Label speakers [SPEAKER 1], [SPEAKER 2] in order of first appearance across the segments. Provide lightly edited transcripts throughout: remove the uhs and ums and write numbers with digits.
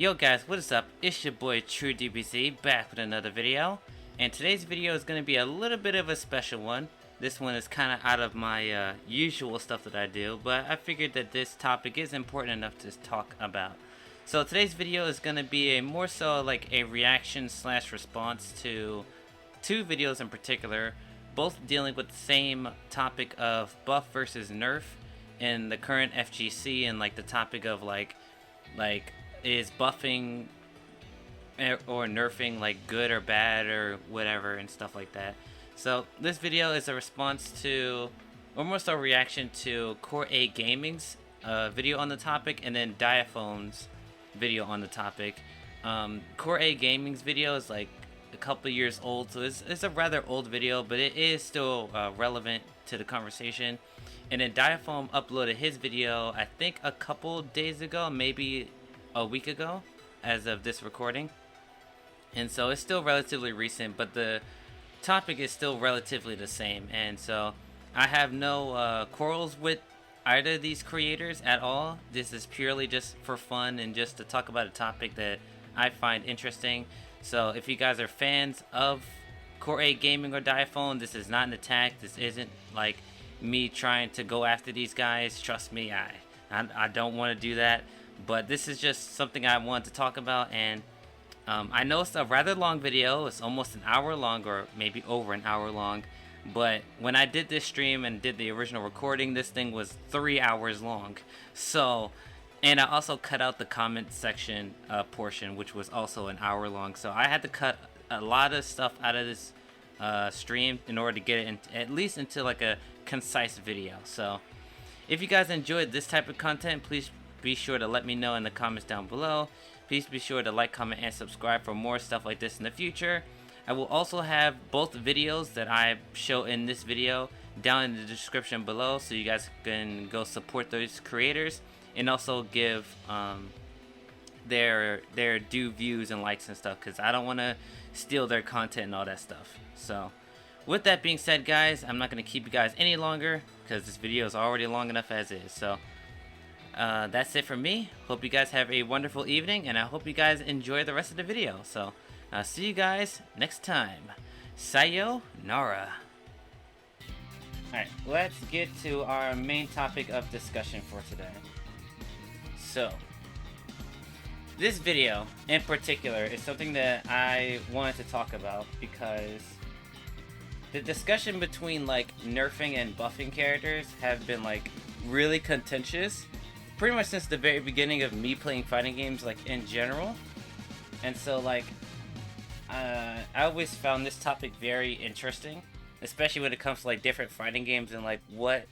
[SPEAKER 1] Yo guys, what is up? It's your boy TRUEDBZK back with another video, and today's video is going to be a little bit of a special one. This one is kind of out of my usual stuff that I do, but I figured that this topic is important enough to talk about. So today's video is going to be a more so like a reaction slash response to two videos in particular, both dealing with the same topic of buff versus nerf in the current FGC, and like the topic of like is buffing or nerfing like good or bad or whatever and stuff like that. So this video is a response to, or more so reaction to, Core 8 Gaming's video on the topic, and then Diaphone's video on the topic. Core 8 Gaming's video is like a couple years old, so it's a rather old video, but it is still relevant to the conversation. And then Diaphone uploaded his video, I think a couple days ago, maybe a week ago as of this recording, and so it's still relatively recent, but the topic is still relatively the same. And so I have no quarrels with either of these creators at all. This is purely just for fun and just to talk about a topic that I find interesting. So if you guys are fans of Core 8 Gaming or Diaphone, this is not an attack. This isn't like me trying to go after these guys. Trust me, I don't want to do that. But this is just something I wanted to talk about, and I know it's a rather long video. It's almost an hour long, or maybe over an hour long. But when I did this stream and did the original recording, this thing was 3 hours long. So, and I also cut out the comment section portion, which was also an hour long. So I had to cut a lot of stuff out of this stream in order to get it at least into like a concise video. So if you guys enjoyed this type of content, please be sure to let me know in the comments down below. Please be sure to like, comment, and subscribe for more stuff like this in the future. I will also have both videos that I show in this video down in the description below, so you guys can go support those creators and also give their due views and likes and stuff, because I don't want to steal their content and all that stuff. So with that being said, guys, I'm not going to keep you guys any longer because this video is already long enough as is. So that's it for me. Hope you guys have a wonderful evening, and I hope you guys enjoy the rest of the video. So I'll see you guys next time. Sayonara. Alright, let's get to our main topic of discussion for today. So this video in particular is something that I wanted to talk about because the discussion between like nerfing and buffing characters have been like really contentious pretty much since the very beginning of me playing fighting games, like in general. And so like I always found this topic very interesting, especially when it comes to like different fighting games and like what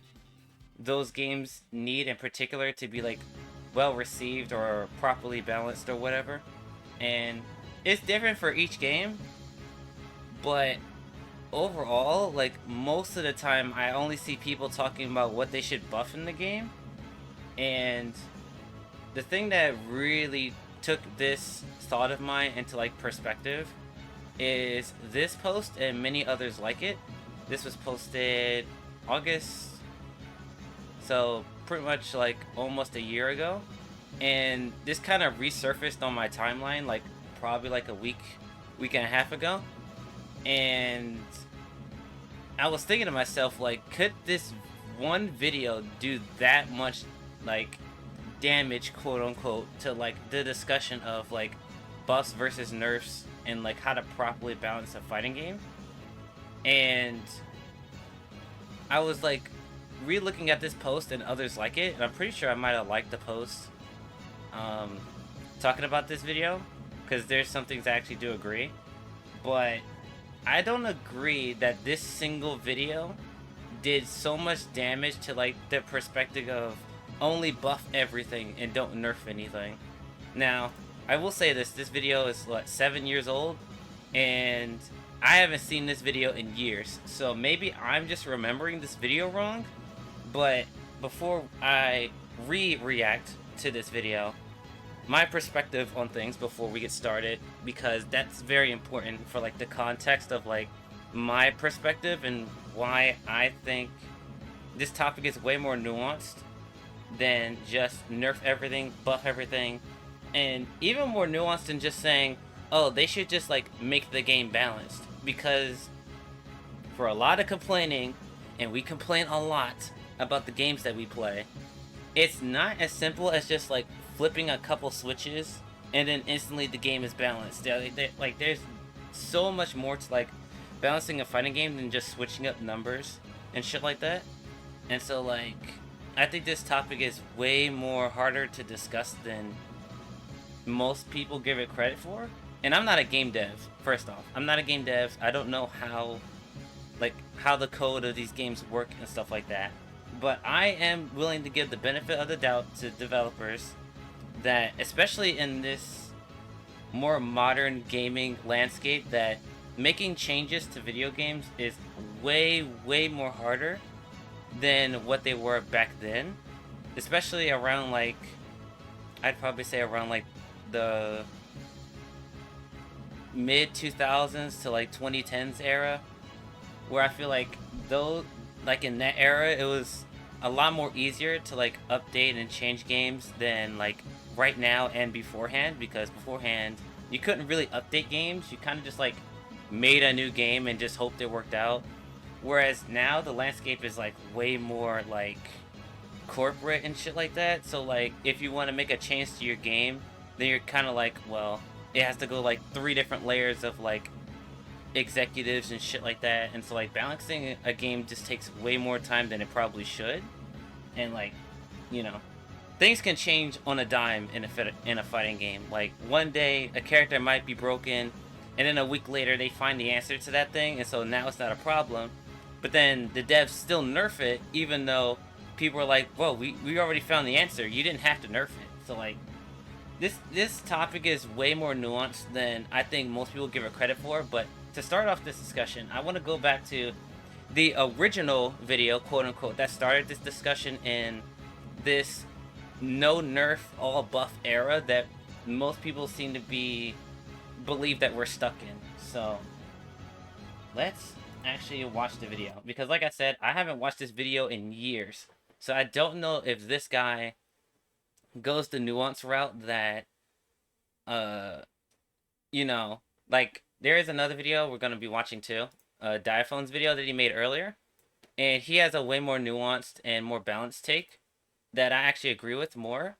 [SPEAKER 1] those games need in particular to be like well received or properly balanced or whatever. And it's different for each game, but overall, like most of the time I only see people talking about what they should buff in the game. And the thing that really took this thought of mine into like perspective is this post and many others like it. This was posted August, so pretty much like almost a year ago, and this kind of resurfaced on my timeline like probably like a week and a half ago. And I was thinking to myself, like, could this one video do that much like damage, quote unquote, to like the discussion of like buffs versus nerfs and like how to properly balance a fighting game? And I was like re-looking at this post and others like it, and I'm pretty sure I might have liked the post talking about this video, because there's some things I actually do agree, but I don't agree that this single video did so much damage to like the perspective of only buff everything and don't nerf anything. Now, I will say this video is what, 7 years old, and I haven't seen this video in years, so maybe I'm just remembering this video wrong. But before I react to this video, my perspective on things before we get started, because that's very important for like the context of like my perspective and why I think this topic is way more nuanced than just nerf everything, buff everything, and even more nuanced than just saying, oh, they should just like make the game balanced. Because for a lot of complaining, and we complain a lot about the games that we play, it's not as simple as just like flipping a couple switches and then instantly the game is balanced. Like there's so much more to like balancing a fighting game than just switching up numbers and shit like that. And so like I think this topic is way more harder to discuss than most people give it credit for. And I'm not a game dev, first off. I'm not a game dev. I don't know how the code of these games work and stuff like that. But I am willing to give the benefit of the doubt to developers that, especially in this more modern gaming landscape, that making changes to video games is way, way more harder than what they were back then. Especially around like, I'd probably say around like the mid 2000s to like 2010s era, where I feel like though, like in that era, it was a lot more easier to like update and change games than like right now and beforehand, because beforehand you couldn't really update games. You kind of just like made a new game and just hoped it worked out. Whereas now the landscape is like way more like corporate and shit like that. So like if you want to make a change to your game, then you're kind of like, well, it has to go like 3 different layers of like executives and shit like that. And so like balancing a game just takes way more time than it probably should. And like, you know, things can change on a dime in a fighting game. Like one day a character might be broken, and then a week later they find the answer to that thing, and so now it's not a problem. But then the devs still nerf it, even though people are like, whoa, we already found the answer, you didn't have to nerf it. So like this topic is way more nuanced than I think most people give it credit for. But to start off this discussion, I want to go back to the original video, quote unquote, that started this discussion in this no nerf all buff era that most people seem to believe that we're stuck in. So let's actually watch the video, because like I said, I haven't watched this video in years, so I don't know if this guy goes the nuance route that you know, like there is another video we're going to be watching too, Diaphone's video that he made earlier, and he has a way more nuanced and more balanced take that I actually agree with more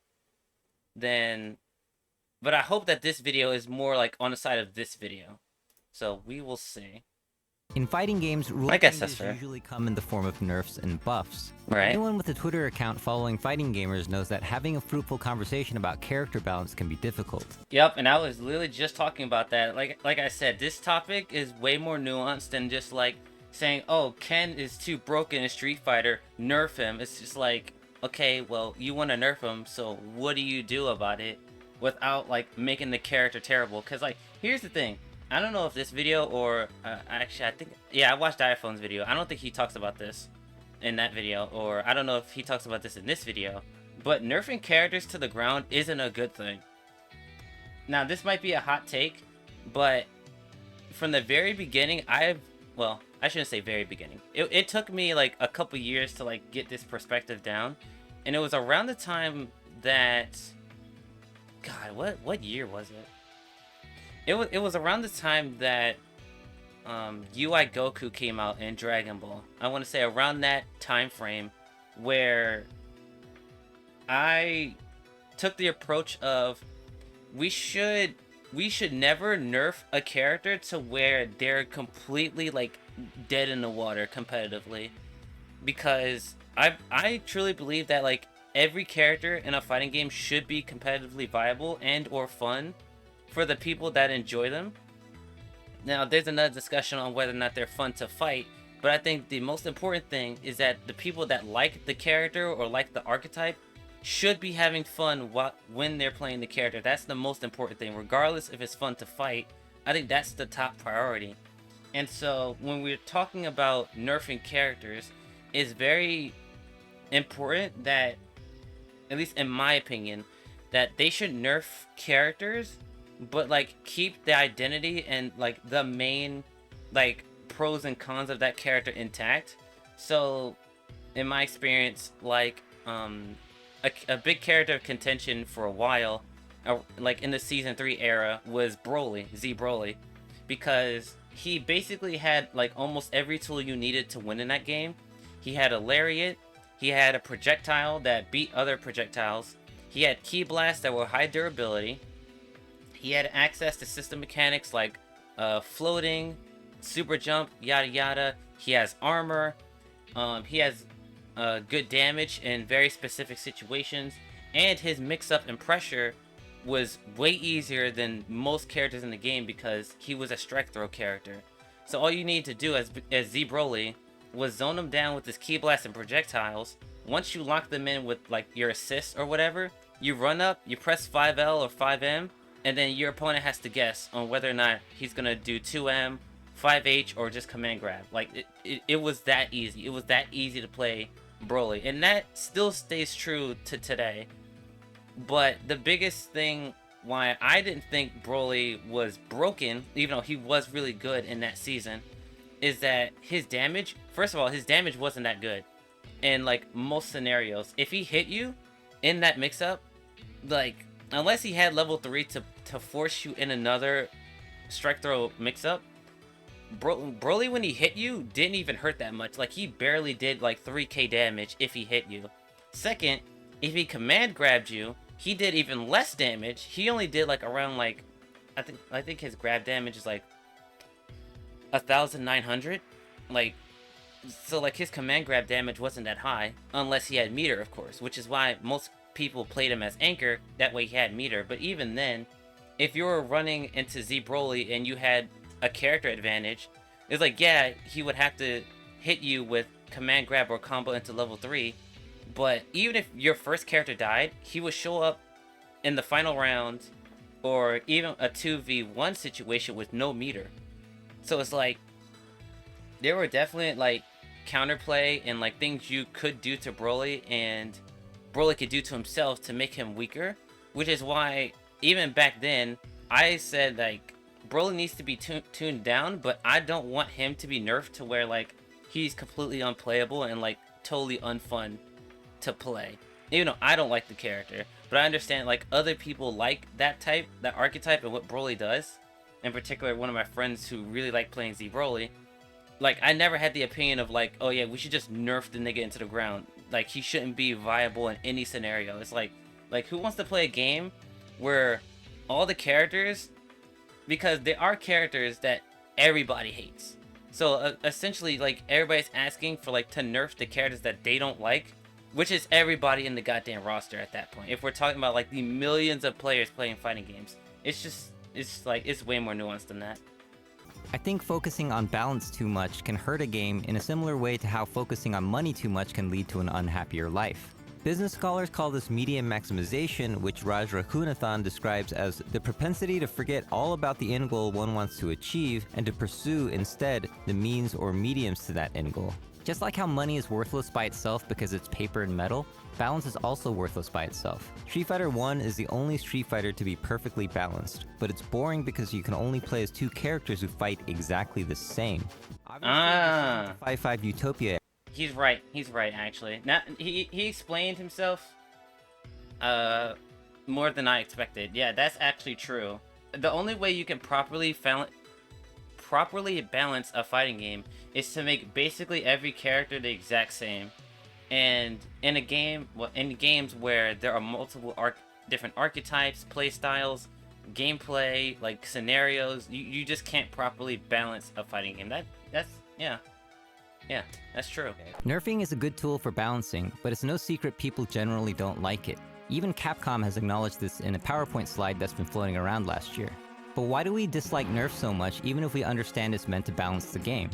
[SPEAKER 1] than, but I hope that this video is more like on the side of this video. So we will see.
[SPEAKER 2] In fighting games, rule changes usually come in the form of nerfs and buffs.
[SPEAKER 1] Right.
[SPEAKER 2] Anyone with a Twitter account following fighting gamers knows that having a fruitful conversation about character balance can be difficult.
[SPEAKER 1] Yep, and I was literally just talking about that. Like I said, this topic is way more nuanced than just like saying, oh, Ken is too broken in Street Fighter, nerf him. It's just like, okay, well, you want to nerf him, so what do you do about it without like making the character terrible? Because like, here's the thing. I don't know if this video or actually I think, yeah, I watched Diaphone's video. I don't think he talks about this in that video, or I don't know if he talks about this in this video, but nerfing characters to the ground isn't a good thing. Now this might be a hot take, but from the very beginning, well, I shouldn't say very beginning. It took me like a couple years to like get this perspective down, and it was around the time that, God, what year was it? It was around the time that UI Goku came out in Dragon Ball. I want to say around that time frame where I took the approach of we should never nerf a character to where they're completely like dead in the water competitively, because I truly believe that like every character in a fighting game should be competitively viable and or fun for the people that enjoy them. Now, there's another discussion on whether or not they're fun to fight, but I think the most important thing is that the people that like the character or like the archetype should be having fun when they're playing the character. That's the most important thing, regardless if it's fun to fight. I think that's the top priority. And so when we're talking about nerfing characters, it's very important that, at least in my opinion, that they should nerf characters, but like keep the identity and like the main like pros and cons of that character intact. So in my experience, like a big character of contention for a while like in the Season 3 era, was Broly, Z Broly. Because he basically had like almost every tool you needed to win in that game. He had a lariat, he had a projectile that beat other projectiles, he had ki blasts that were high durability, he had access to system mechanics like floating, super jump, yada yada. He has armor, he has good damage in very specific situations, and his mix-up and pressure was way easier than most characters in the game because he was a strike throw character. So all you need to do as Z Broly was zone him down with his ki blast and projectiles. Once you lock them in with like your assist or whatever, you run up, you press 5L or 5M, and then your opponent has to guess on whether or not he's gonna do 2M, 5H, or just command grab. Like it was that easy. It was that easy to play Broly, and that still stays true to today. But the biggest thing why I didn't think Broly was broken, even though he was really good in that season, is that his damage, first of all, his damage wasn't that good. In like most scenarios, if he hit you in that mix-up, like, unless he had level 3 to force you in another strike throw mix-up, Broly, when he hit you, didn't even hurt that much. Like, he barely did like 3k damage if he hit you. Second, if he command grabbed you, he did even less damage. He only did like around like, I think his grab damage is like 1,900. Like, so like his command grab damage wasn't that high, unless he had meter, of course, which is why most people played him as anchor. That way he had meter. But even then, if you were running into Z Broly and you had a character advantage, it's like, yeah, he would have to hit you with command grab or combo into level 3. But even if your first character died, he would show up in the final round or even a 2v1 situation with no meter. So it's like, there were definitely like counterplay and like things you could do to Broly and Broly could do to himself to make him weaker. Which is why, even back then, I said like, Broly needs to be tuned down, but I don't want him to be nerfed to where like he's completely unplayable and like totally unfun to play. Even though I don't like the character, but I understand like other people like that archetype and what Broly does. In particular, one of my friends who really like playing Z Broly, like, I never had the opinion of like, oh yeah, we should just nerf the nigga into the ground. Like, he shouldn't be viable in any scenario. It's like who wants to play a game where all the characters, because there are characters that everybody hates. So essentially, like, everybody's asking for like to nerf the characters that they don't like, which is everybody in the goddamn roster at that point. If we're talking about like the millions of players playing fighting games, it's like, it's way more nuanced than that.
[SPEAKER 2] I think focusing on balance too much can hurt a game in a similar way to how focusing on money too much can lead to an unhappier life. Business scholars call this medium maximization, which Raj Raghunathan describes as the propensity to forget all about the end goal one wants to achieve and to pursue instead the means or mediums to that end goal. Just like how money is worthless by itself because it's paper and metal, balance is also worthless by itself. Street Fighter 1 is the only Street Fighter to be perfectly balanced, but it's boring because you can only play as two characters who fight exactly the same. Obviously, 5-5 Utopia.
[SPEAKER 1] He's right actually. Now, he explained himself more than I expected. Yeah, that's actually true. The only way you can properly balance a fighting game is to make basically every character the exact same. And in a game, in games where there are multiple different archetypes, play styles, gameplay, like scenarios, you just can't properly balance a fighting game. Yeah, that's true.
[SPEAKER 2] Nerfing is a good tool for balancing, but it's no secret people generally don't like it. Even Capcom has acknowledged this in a PowerPoint slide that's been floating around last year. But why do we dislike Nerf so much even if we understand it's meant to balance the game?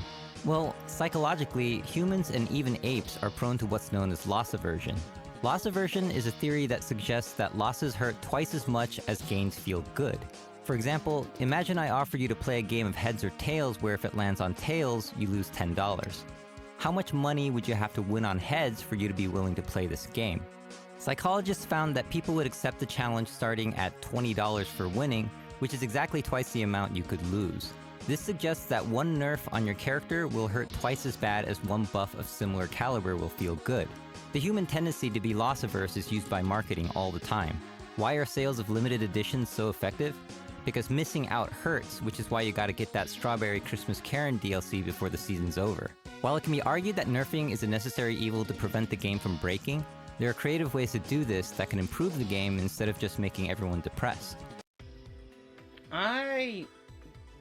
[SPEAKER 2] Well, psychologically, humans and even apes are prone to what's known as loss aversion. Loss aversion is a theory that suggests that losses hurt twice as much as gains feel good. For example, imagine I offer you to play a game of heads or tails where if it lands on tails, you lose $10. How much money would you have to win on heads for you to be willing to play this game? Psychologists found that people would accept the challenge starting at $20 for winning, which is exactly twice the amount you could lose. This suggests that one nerf on your character will hurt twice as bad as one buff of similar caliber will feel good. The human tendency to be loss averse is used by marketing all the time. Why are sales of limited editions so effective? Because missing out hurts, which is why you gotta get that Strawberry Christmas Karen DLC before the season's over. While it can be argued that nerfing is a necessary evil to prevent the game from breaking, there are creative ways to do this that can improve the game instead of just making everyone depressed.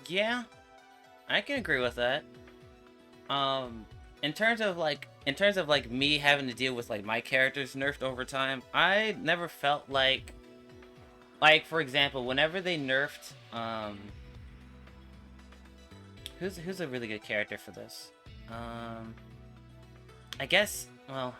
[SPEAKER 1] Yeah, I can agree with that. In terms of like me having to deal with like my characters nerfed over time, I never felt like for example, whenever they nerfed who's a really good character for this? I guess, well,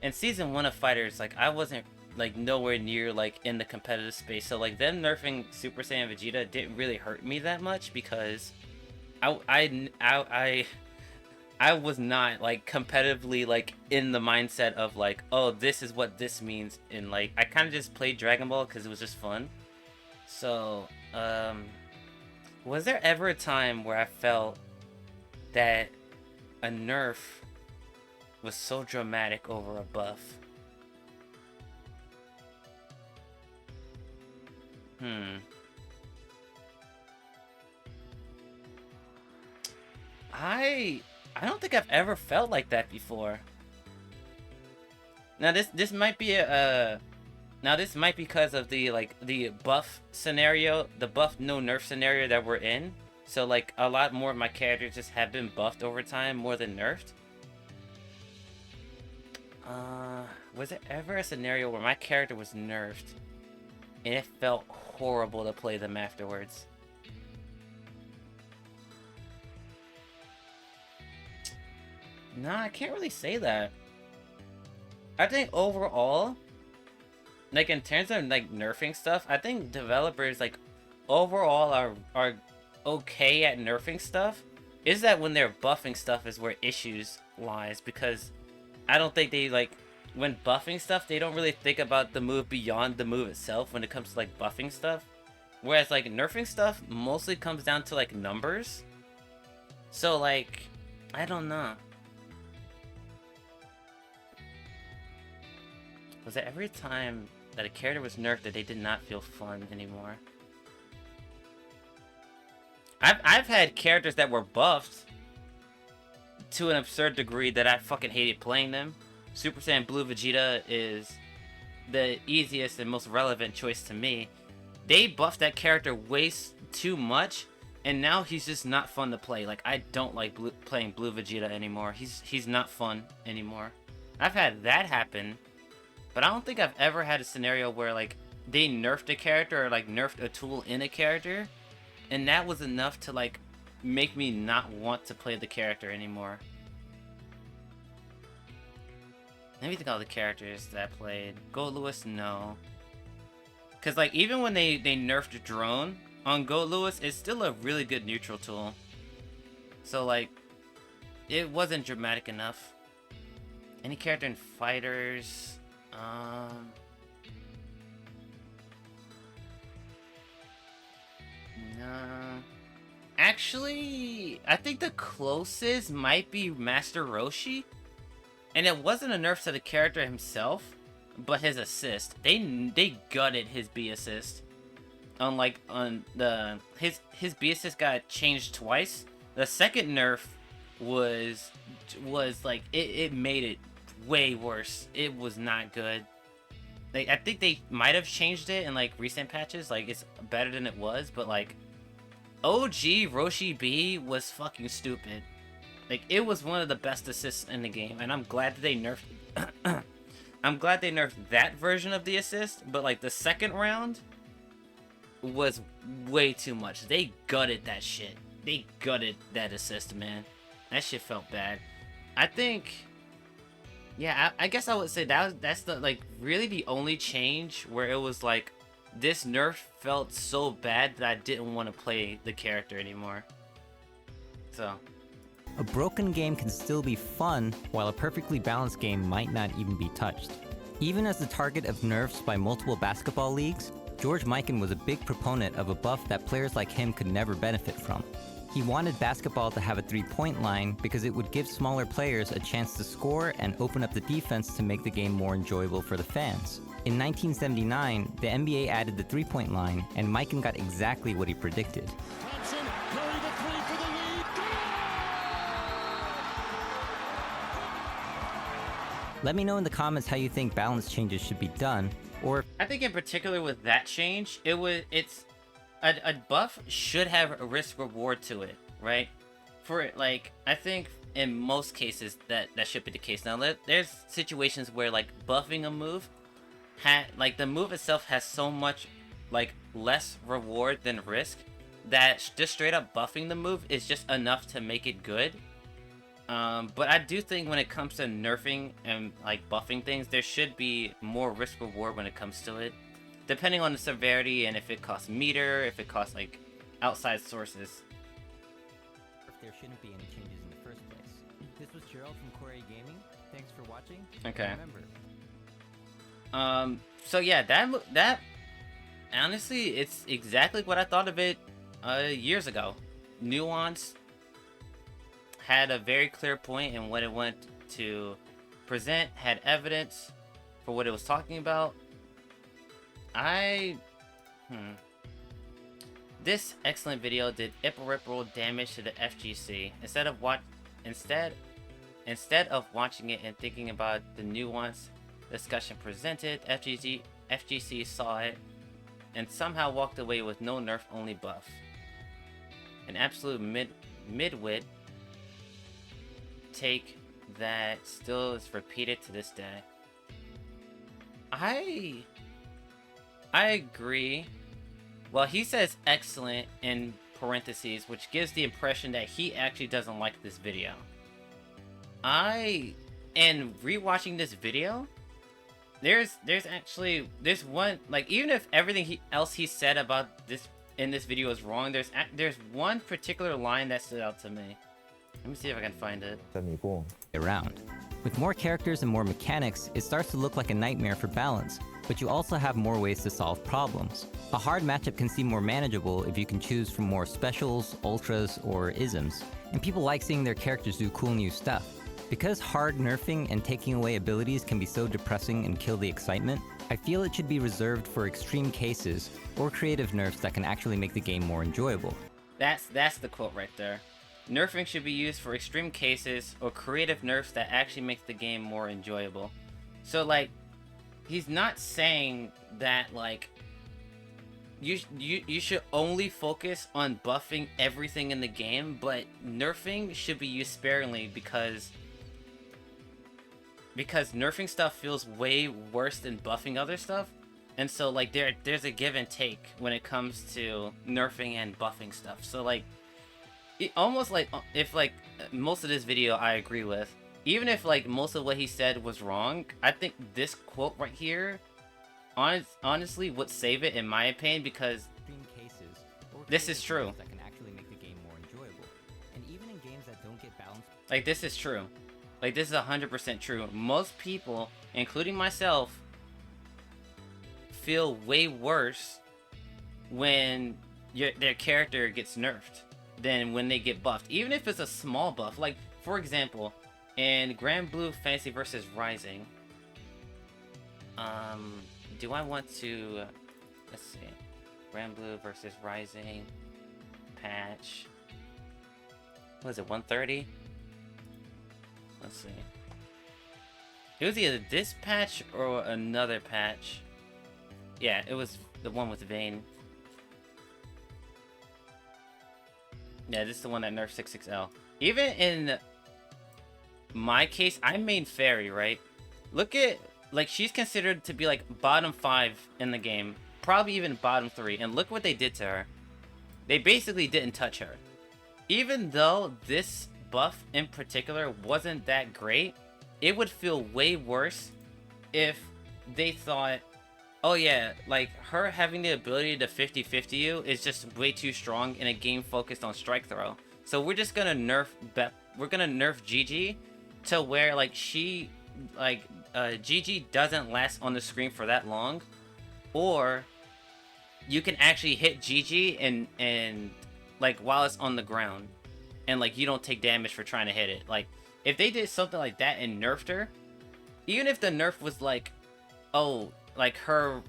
[SPEAKER 1] in season 1 of Fighters, like I wasn't like nowhere near like in the competitive space, so like them nerfing Super Saiyan Vegeta didn't really hurt me that much because I was not like competitively like in the mindset of like, oh, this is what this means, and like I kind of just played Dragon Ball because it was just fun. So was there ever a time where I felt that a nerf was so dramatic over a buff? I don't think I've ever felt like that before. Now this might be this might be because of the buff scenario, the buff no nerf scenario that we're in. So like a lot more of my characters just have been buffed over time more than nerfed. Was there ever a scenario where my character was nerfed and it felt horrible to play them afterwards? Nah, I can't really say that. I think overall, like in terms of like nerfing stuff, I think developers like overall are okay at nerfing stuff. Is that when they're buffing stuff is where issues lies, because I don't think they like, when buffing stuff, they don't really think about the move beyond the move itself when it comes to like buffing stuff. Whereas like nerfing stuff mostly comes down to like numbers. So like, I don't know. Was there every time that a character was nerfed that they did not feel fun anymore? I've had characters that were buffed to an absurd degree that I fucking hated playing them. Super Saiyan Blue Vegeta is the easiest and most relevant choice to me. They buffed that character way too much, and now he's just not fun to play. Like, I don't like playing Blue Vegeta anymore. He's not fun anymore. I've had that happen, but I don't think I've ever had a scenario where like they nerfed a character or like nerfed a tool in a character, and that was enough to like make me not want to play the character anymore. Let me think of all the characters that I played. Gold Lewis, no. Cause like even when they nerfed Drone on Gold Lewis, it's still a really good neutral tool. So like, it wasn't dramatic enough. Any character in Fighters? No. Actually, I think the closest might be Master Roshi. And it wasn't a nerf to the character himself, but his assist. They gutted his B assist. Unlike on the his B assist got changed twice. The second nerf was like it made it way worse. It was not good. Like, I think they might have changed it in like recent patches. Like, it's better than it was, but like OG Roshi B was fucking stupid. Like, it was one of the best assists in the game, and I'm glad that they nerfed I'm glad they nerfed that version of the assist, but like the second round was way too much. They gutted that shit. They gutted that assist, man. That shit felt bad. I think, yeah, I guess I would say that's the like really the only change where it was like this nerf felt so bad that I didn't want to play the character anymore. So
[SPEAKER 2] a broken game can still be fun, while a perfectly balanced game might not even be touched. Even as the target of nerfs by multiple basketball leagues, George Mikan was a big proponent of a buff that players like him could never benefit from. He wanted basketball to have a three-point line because it would give smaller players a chance to score and open up the defense to make the game more enjoyable for the fans. In 1979, the NBA added the three-point line, and Mikan got exactly what he predicted.
[SPEAKER 3] Thompson, Curry the three for the lead.
[SPEAKER 2] Let me know in the comments how you think balance changes should be done, or
[SPEAKER 1] I think in particular with that change, it's a buff should have a risk reward to it, right? For like, I think in most cases that should be the case. Now there's situations where like buffing a move like the move itself has so much like less reward than risk that just straight up buffing the move is just enough to make it good. But I do think when it comes to nerfing and like buffing things, there should be more risk reward when it comes to it, depending on the severity and if it costs meter, if it costs like outside sources.
[SPEAKER 2] If there shouldn't be any changes in the first place. This was Gerald from Corey Gaming. Thanks for watching.
[SPEAKER 1] Okay.
[SPEAKER 2] Remember.
[SPEAKER 1] So yeah, that honestly, it's exactly what I thought of it years ago. Nuanced had a very clear point in what it wanted to present, had evidence for what it was talking about. This excellent video did irreparable damage to the FGC. Instead of watching it and thinking about the nuanced discussion presented, FGC saw it and somehow walked away with no nerf only buff. An absolute midwit take that still is repeated to this day. I agree. Well, he says excellent in parentheses, which gives the impression that he actually doesn't like this video. And rewatching this video, there's one, like, even if everything else he said about this in this video is wrong, there's one particular line that stood out to me. Let me see if I can find it.
[SPEAKER 2] Around. With more characters and more mechanics, it starts to look like a nightmare for balance, but you also have more ways to solve problems. A hard matchup can seem more manageable if you can choose from more specials, ultras, or isms, and people like seeing their characters do cool new stuff. Because hard nerfing and taking away abilities can be so depressing and kill the excitement, I feel it should be reserved for extreme cases or creative nerfs that can actually make the game more enjoyable.
[SPEAKER 1] That's the quote right there. Nerfing should be used for extreme cases or creative nerfs that actually make the game more enjoyable. So like, he's not saying that like you should only focus on buffing everything in the game, but nerfing should be used sparingly because nerfing stuff feels way worse than buffing other stuff. And so like there's a give and take when it comes to nerfing and buffing stuff. So like, almost like if like most of this video I agree with, even if like most of what he said was wrong, I think this quote right here honestly would save it in my opinion, because this is true.
[SPEAKER 2] That can actually make the game more enjoyable. And even in games that don't get balanced,
[SPEAKER 1] like this is true. Like this is 100% true. Most people, including myself, feel way worse when their character gets nerfed than when they get buffed, even if it's a small buff. Like for example, in Grand Blue Fantasy vs Rising, do I want to let's see, Grand Blue vs Rising patch, what is it, 130? Let's see, it was either this patch or another patch. Yeah, it was the one with Vayne. Yeah, this is the one that nerfed 66L. Even in my case, I main Fairy, right? Look at, like, she's considered to be like bottom 5 in the game, probably even bottom 3, and look what they did to her. They basically didn't touch her. Even though this buff in particular wasn't that great, it would feel way worse if they thought, oh yeah, like her having the ability to 50-50 you is just way too strong in a game focused on strike throw. So we're just gonna nerf Gigi to where like Gigi doesn't last on the screen for that long, or you can actually hit Gigi and like while it's on the ground, and like you don't take damage for trying to hit it. Like if they did something like that and nerfed her, even if the nerf was like, oh, like her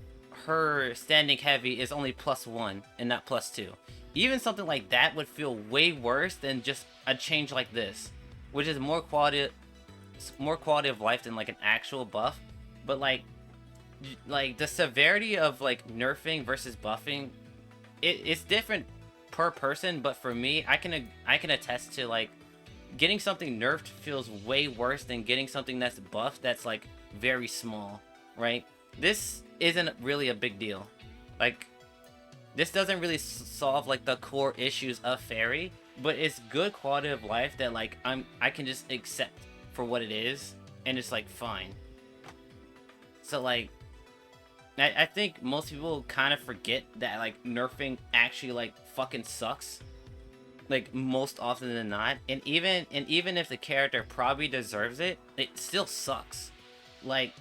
[SPEAKER 1] standing heavy is only +1 and not +2. Even something like that would feel way worse than just a change like this, which is more quality of life than like an actual buff. But like the severity of like nerfing versus buffing, it's different per person. But for me, I can attest to like getting something nerfed feels way worse than getting something that's buffed that's like very small, right? This isn't really a big deal. Like this doesn't really solve like the core issues of Fairy, but it's good quality of life that like I can just accept for what it is, and it's like fine. So like I think most people kind of forget that like nerfing actually like fucking sucks, like most often than not. And even if the character probably deserves it, it still sucks. Like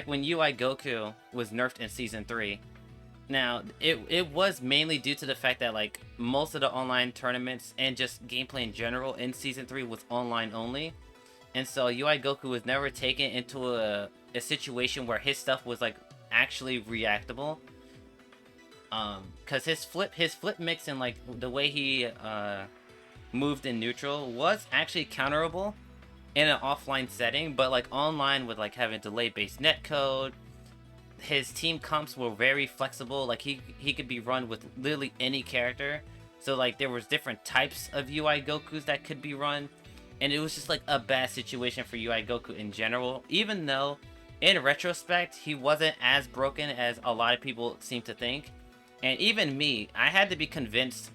[SPEAKER 1] when UI Goku was nerfed in season 3. Now it was mainly due to the fact that like most of the online tournaments and just gameplay in general in season 3 was online only, and so UI Goku was never taken into a situation where his stuff was like actually reactable. Cause his flip mix and like the way he moved in neutral was actually counterable in an offline setting, but like online with like having delay based netcode, his team comps were very flexible. Like he could be run with literally any character, so like there was different types of UI Gokus that could be run, and it was just like a bad situation for UI Goku in general, even though in retrospect he wasn't as broken as a lot of people seem to think. And even me, I had to be convinced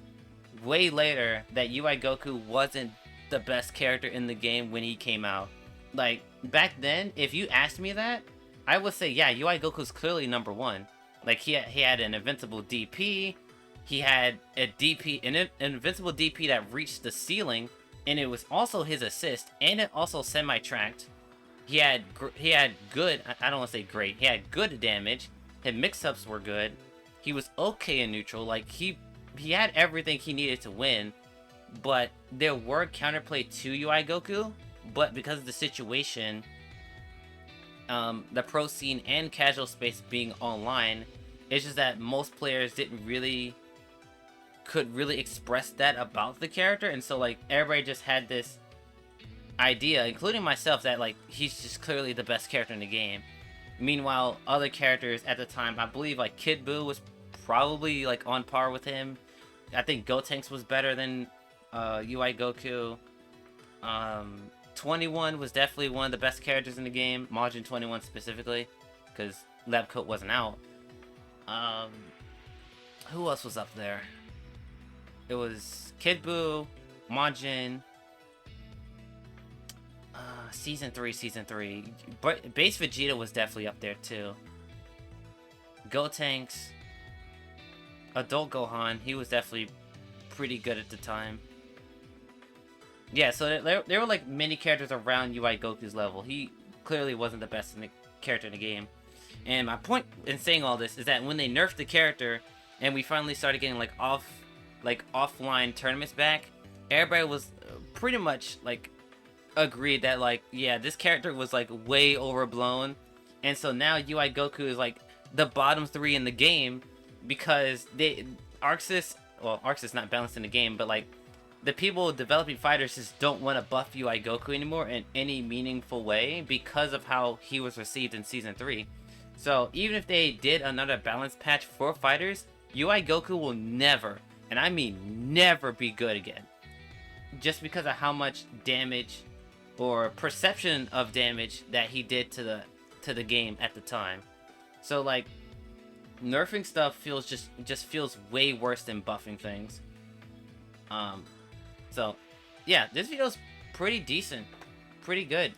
[SPEAKER 1] way later that UI Goku wasn't the best character in the game when he came out. Like back then, if you asked me that, I would say yeah, UI Goku's clearly number 1. Like he had an invincible DP, he had a DP, an invincible DP that reached the ceiling, and it was also his assist, and it also semi-tracked. He had good, I don't want to say great, he had good damage, his mix-ups were good, he was okay in neutral, like he had everything he needed to win. But there were counterplay to UI Goku, but because of the situation, the pro scene and casual space being online, it's just that most players could really express that about the character, and so like everybody just had this idea, including myself, that like he's just clearly the best character in the game. Meanwhile, other characters at the time, I believe like Kid Buu was probably like on par with him. I think Gotenks was better than UI Goku. 21 was definitely one of the best characters in the game, Majin 21 specifically, because Lab Coat wasn't out. Who else was up there? It was Kid Buu, Majin, season 3. But Base Vegeta was definitely up there too. Gotenks, Adult Gohan, he was definitely pretty good at the time. Yeah, so there were like many characters around UI Goku's level. He clearly wasn't the best character in the game. And my point in saying all this is that when they nerfed the character and we finally started getting like offline tournaments back, everybody was pretty much like agreed that like, yeah, this character was like way overblown. And so now UI Goku is like the bottom 3 in the game because Arxis not balanced in the game, but like the people developing fighters just don't want to buff UI Goku anymore in any meaningful way because of how he was received in season 3. So even if they did another balance patch for fighters, UI Goku will never, and I mean never, be good again, just because of how much damage or perception of damage that he did to the game at the time. So like nerfing stuff just feels way worse than buffing things. So yeah, this video's pretty decent, pretty good.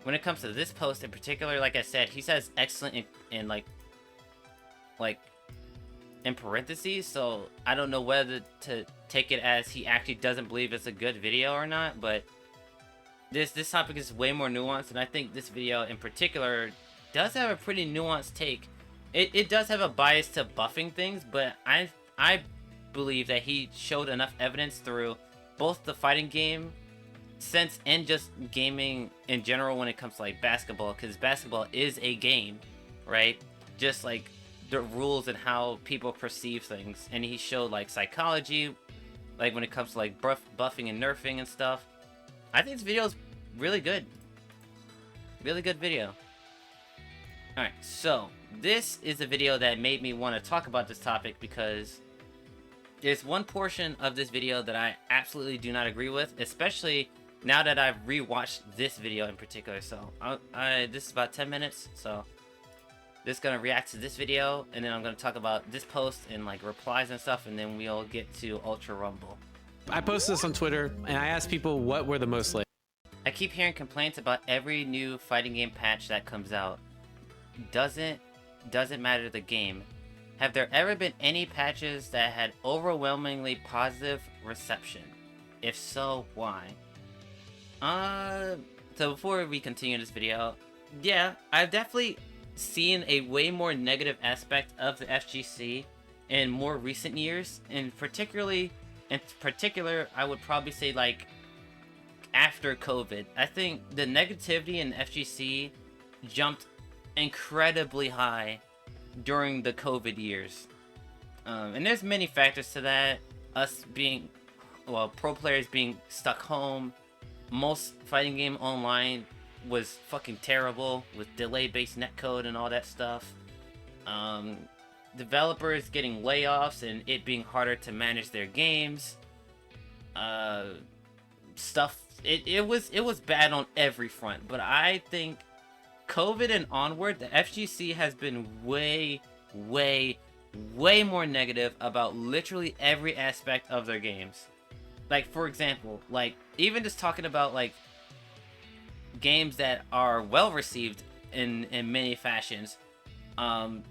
[SPEAKER 1] When it comes to this post in particular, like I said, he says excellent in like in parentheses, so I don't know whether to take it as he actually doesn't believe it's a good video or not, but this topic is way more nuanced, and I think this video in particular does have a pretty nuanced take it does have a bias to buffing things, but I believe that he showed enough evidence through both the fighting game sense and just gaming in general when it comes to like basketball, because basketball is a game, right? Just like the rules and how people perceive things, and he showed like psychology, like when it comes to like buffing and nerfing and stuff. I think this video is really good. Really good video. Alright, so this is a video that made me want to talk about this topic because there's one portion of this video that I absolutely do not agree with, especially now that I've rewatched this video in particular. So this is about 10 minutes, so just gonna react to this video, and then I'm gonna talk about this post and like replies and stuff, and then we'll get to Ultra Rumble.
[SPEAKER 4] I posted this on Twitter, and I asked people what were the most like.
[SPEAKER 1] I keep hearing complaints about every new fighting game patch that comes out. Doesn't matter the game. Have there ever been any patches that had overwhelmingly positive reception? If so, why? So before we continue this video, yeah, I've definitely seen a way more negative aspect of the FGC in more recent years, and in particular, I would probably say like after COVID. I think the negativity in the FGC jumped incredibly high during the COVID years. And there's many factors to that. Us being, well, pro players being stuck home. Most fighting game online was fucking terrible with delay-based netcode and all that stuff. Developers getting layoffs and it being harder to manage their games. It was bad on every front, but I think COVID and onward, the FGC has been way more negative about literally every aspect of their games. Like, for example, like, even just talking about, like, games that are well received in many fashions.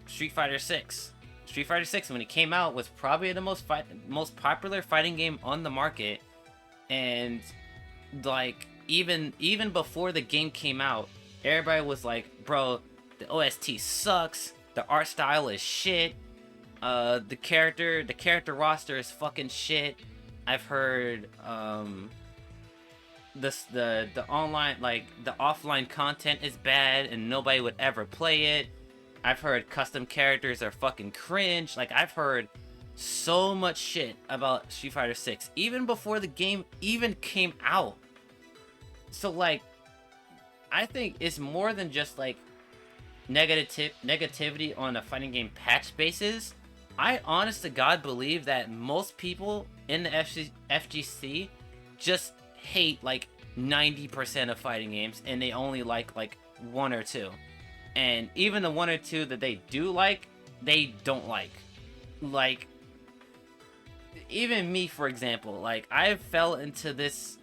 [SPEAKER 1] Street Fighter 6. Street Fighter 6, when it came out, was probably the most popular fighting game on the market. And, like, even before the game came out, everybody was like, bro, the OST sucks, the art style is shit, the character roster is fucking shit. I've heard the online, like, the offline content is bad and nobody would ever play it. I've heard custom characters are fucking cringe. Like, I've heard so much shit about Street Fighter 6 even before the game even came out. So, like, I think it's more than just like negativity on a fighting game patch basis. I honest to God believe that most people in the FGC just hate like 90% of fighting games, and they only like one or two. And even the one or two that they do like, they don't like. Like, even me, for example, like, I fell into this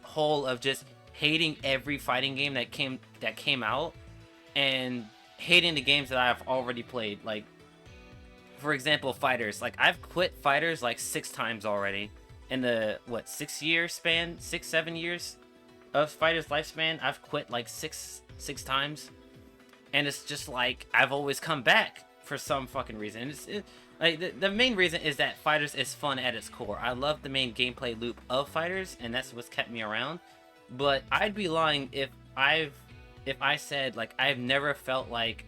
[SPEAKER 1] hole of just hating every fighting game that came out, and hating the games that I've already played. Like, for example, Fighters. Like, I've quit Fighters like 6 times already in the 7 years of Fighters lifespan. I've quit like six times, and it's just like I've always come back for some fucking reason. Like, the main reason is that Fighters is fun at its core. I love the main gameplay loop of Fighters, and that's what's kept me around. But I'd be lying if I said, like, I've never felt like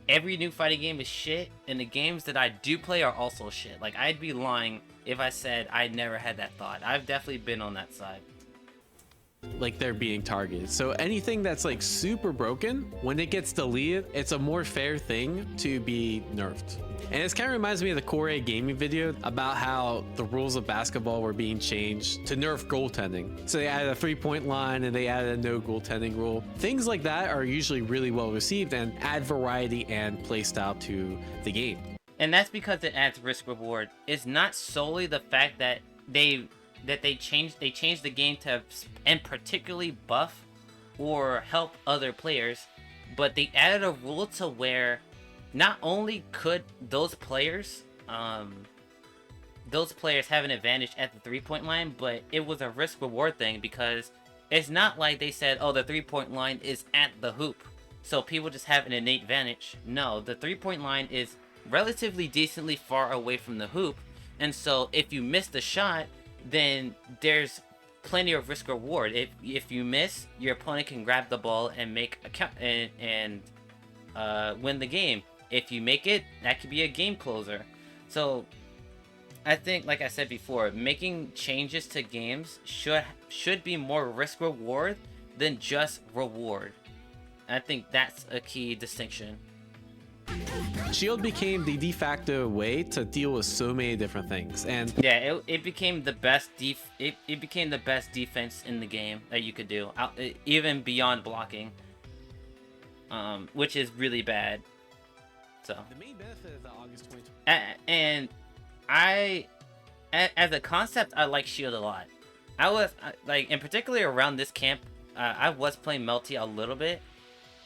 [SPEAKER 1] every new fighting game is shit, and the games that I do play are also shit. Like, I'd be lying if I said I never had that thought. I've definitely been on that side.
[SPEAKER 4] Like, they're being targeted. So anything that's like super broken, when it gets deleted, it's a more fair thing to be nerfed. And this kind of reminds me of the Core gaming video about how the rules of basketball were being changed to nerf goaltending. So they added a 3-point line and they added a no goaltending rule. Things like that are usually really well received and add variety and playstyle to the game.
[SPEAKER 1] And that's because it adds risk reward. It's not solely the fact that they changed the game to, and particularly buff or help other players, but they added a rule to where not only could those players have an advantage at the 3-point line, but it was a risk reward thing, because it's not like they said, oh, the 3-point line is at the hoop, so people just have an innate advantage. No, the 3-point line is relatively decently far away from the hoop, and so if you miss the shot, then there's plenty of risk reward. If you miss, your opponent can grab the ball and make a count and win the game. If you make it, that could be a game closer. So I think, like I said before, making changes to games should be more risk reward than just reward. I think that's a key distinction.
[SPEAKER 4] Shield became the de facto way to deal with so many different things, and
[SPEAKER 1] yeah, it became the best it became the best defense in the game that you could do, even beyond blocking, which is really bad. So
[SPEAKER 4] the main benefit of the August 2020,
[SPEAKER 1] and as a concept, I like Shield a lot. I was like, in particular around this camp, I was playing Melty a little bit.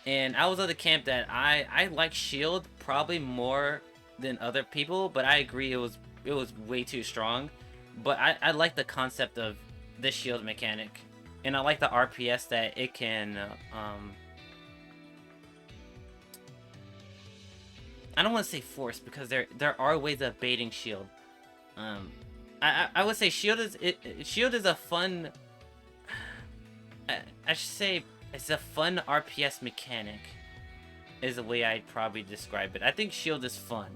[SPEAKER 1] And I was of the camp that I like Shield probably more than other people, but I agree it was way too strong. But I like the concept of this Shield mechanic, and I like the RPS that it can. I don't want to say force, because there are ways of baiting Shield. I would say Shield is a fun. I should say. It's a fun RPS mechanic, is the way I'd probably describe it. I think Shield is fun.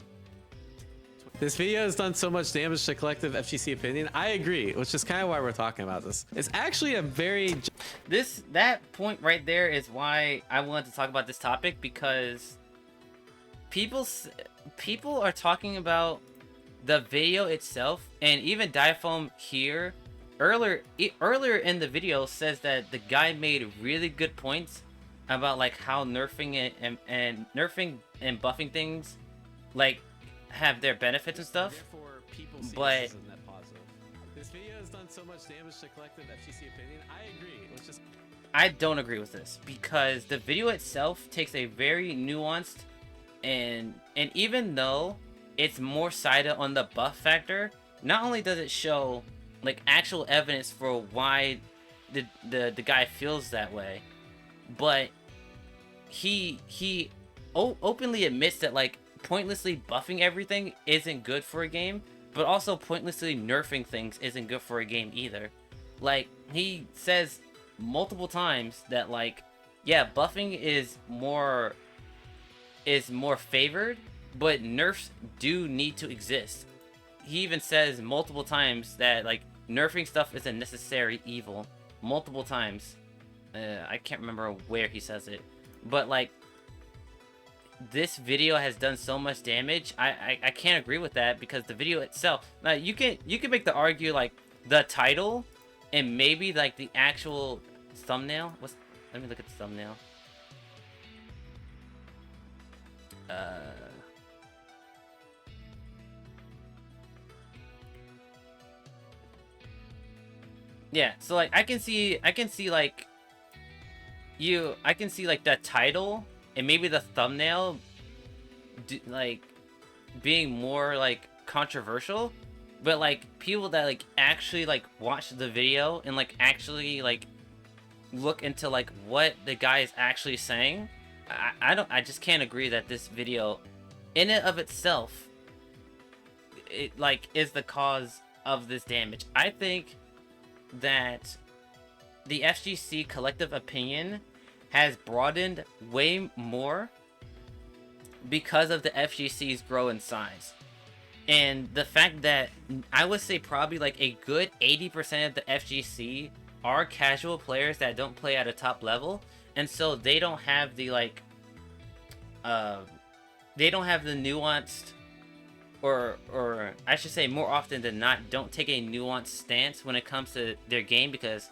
[SPEAKER 4] This video has done so much damage to collective FGC opinion. I agree, which is kind of why we're talking about this. It's actually a very...
[SPEAKER 1] That point right there is why I wanted to talk about this topic, because people are talking about the video itself, and even Diaphone here earlier in the video says that the guy made really good points about like how nerfing and nerfing and buffing things like have their benefits and stuff. But
[SPEAKER 4] this video has done so much damage to collective FGC opinion. I agree. Let's just...
[SPEAKER 1] I don't agree with this, because the video itself takes a very nuanced and even though it's more sided on the buff factor, not only does it show like actual evidence for why the guy feels that way, but he openly admits that like pointlessly buffing everything isn't good for a game, but also pointlessly nerfing things isn't good for a game either. Like, he says multiple times that like, yeah, buffing is more favored, but nerfs do need to exist. He even says multiple times that like nerfing stuff is a necessary evil. Multiple times. I can't remember where he says it, but like, this video has done so much damage. I can't agree with that, because the video itself, like, you can make the argue like the title and maybe like the actual thumbnail. Let me look at the thumbnail. Yeah, so like I can see like the title and maybe the thumbnail like being more like controversial, but like people that like actually like watch the video and like actually like look into like what the guy is actually saying, I just can't agree that this video in and of itself it like is the cause of this damage. I think that the FGC collective opinion has broadened way more because of the FGC's grow in size. And the fact that I would say probably like a good 80% of the FGC are casual players that don't play at a top level, and so they don't have the like they don't have the nuanced, or I should say more often than not, don't take a nuanced stance when it comes to their game, because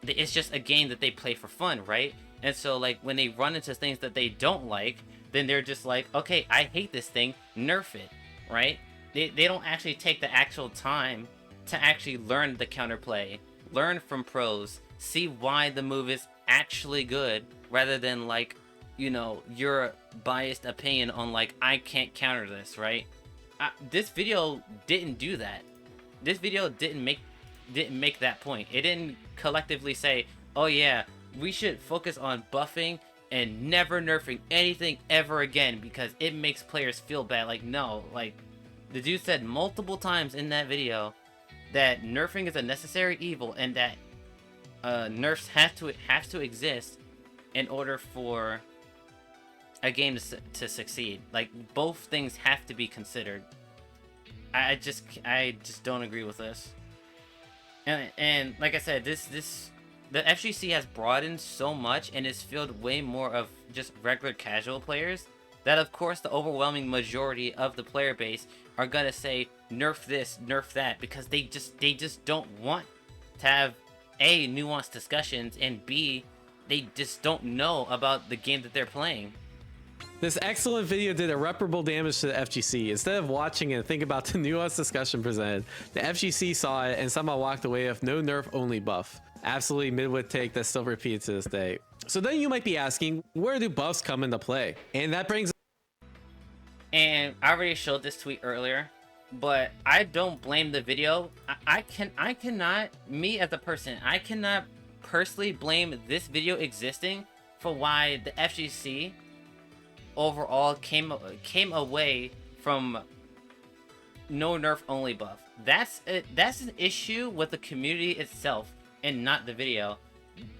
[SPEAKER 1] it's just a game that they play for fun, right? And so like when they run into things that they don't like, then they're just like, okay, I hate this thing, nerf it, right? They don't actually take the actual time to actually learn the counterplay, learn from pros, see why the move is actually good, rather than like, you know, your biased opinion on like, I can't counter this, right? This video didn't do that. This video didn't make that point. It didn't collectively say, oh yeah, we should focus on buffing and never nerfing anything ever again because it makes players feel bad. Like, no, like, the dude said multiple times in that video that nerfing is a necessary evil and that nerfs have to exist in order for a game to succeed. Like, both things have to be considered. I just don't agree with this. And like I said, the FGC has broadened so much and is filled way more of just regular casual players that, of course, the overwhelming majority of the player base are gonna say nerf this, nerf that, because they just don't want to have A, nuanced discussions, and B, they just don't know about the game that they're playing.
[SPEAKER 4] This excellent video did irreparable damage to the FGC. Instead of watching and think about the nuanced discussion presented, the FGC saw it and somehow walked away with no nerf only buff. Absolutely midwit take that still repeats to this day. So then you might be asking, where do buffs come into play? And that brings...
[SPEAKER 1] And I already showed this tweet earlier, but I don't blame the video. I cannot, me as a person, I cannot personally blame this video existing for why the FGC overall came away from no nerf only buff. That's an issue with the community itself and not the video.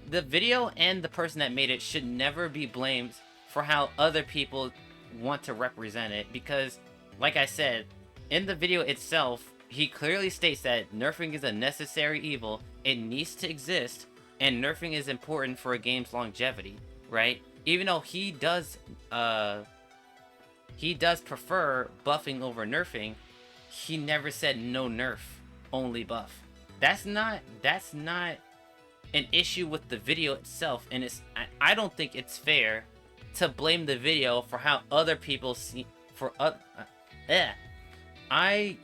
[SPEAKER 1] The video and the person that made it should never be blamed for how other people want to represent it, because like I said, in the video itself, he clearly states that nerfing is a necessary evil, it needs to exist, and nerfing is important for a game's longevity, right? Even though he does prefer buffing over nerfing, he never said no nerf, only buff. That's not an issue with the video itself, and I don't think it's fair to blame the video for how other people see I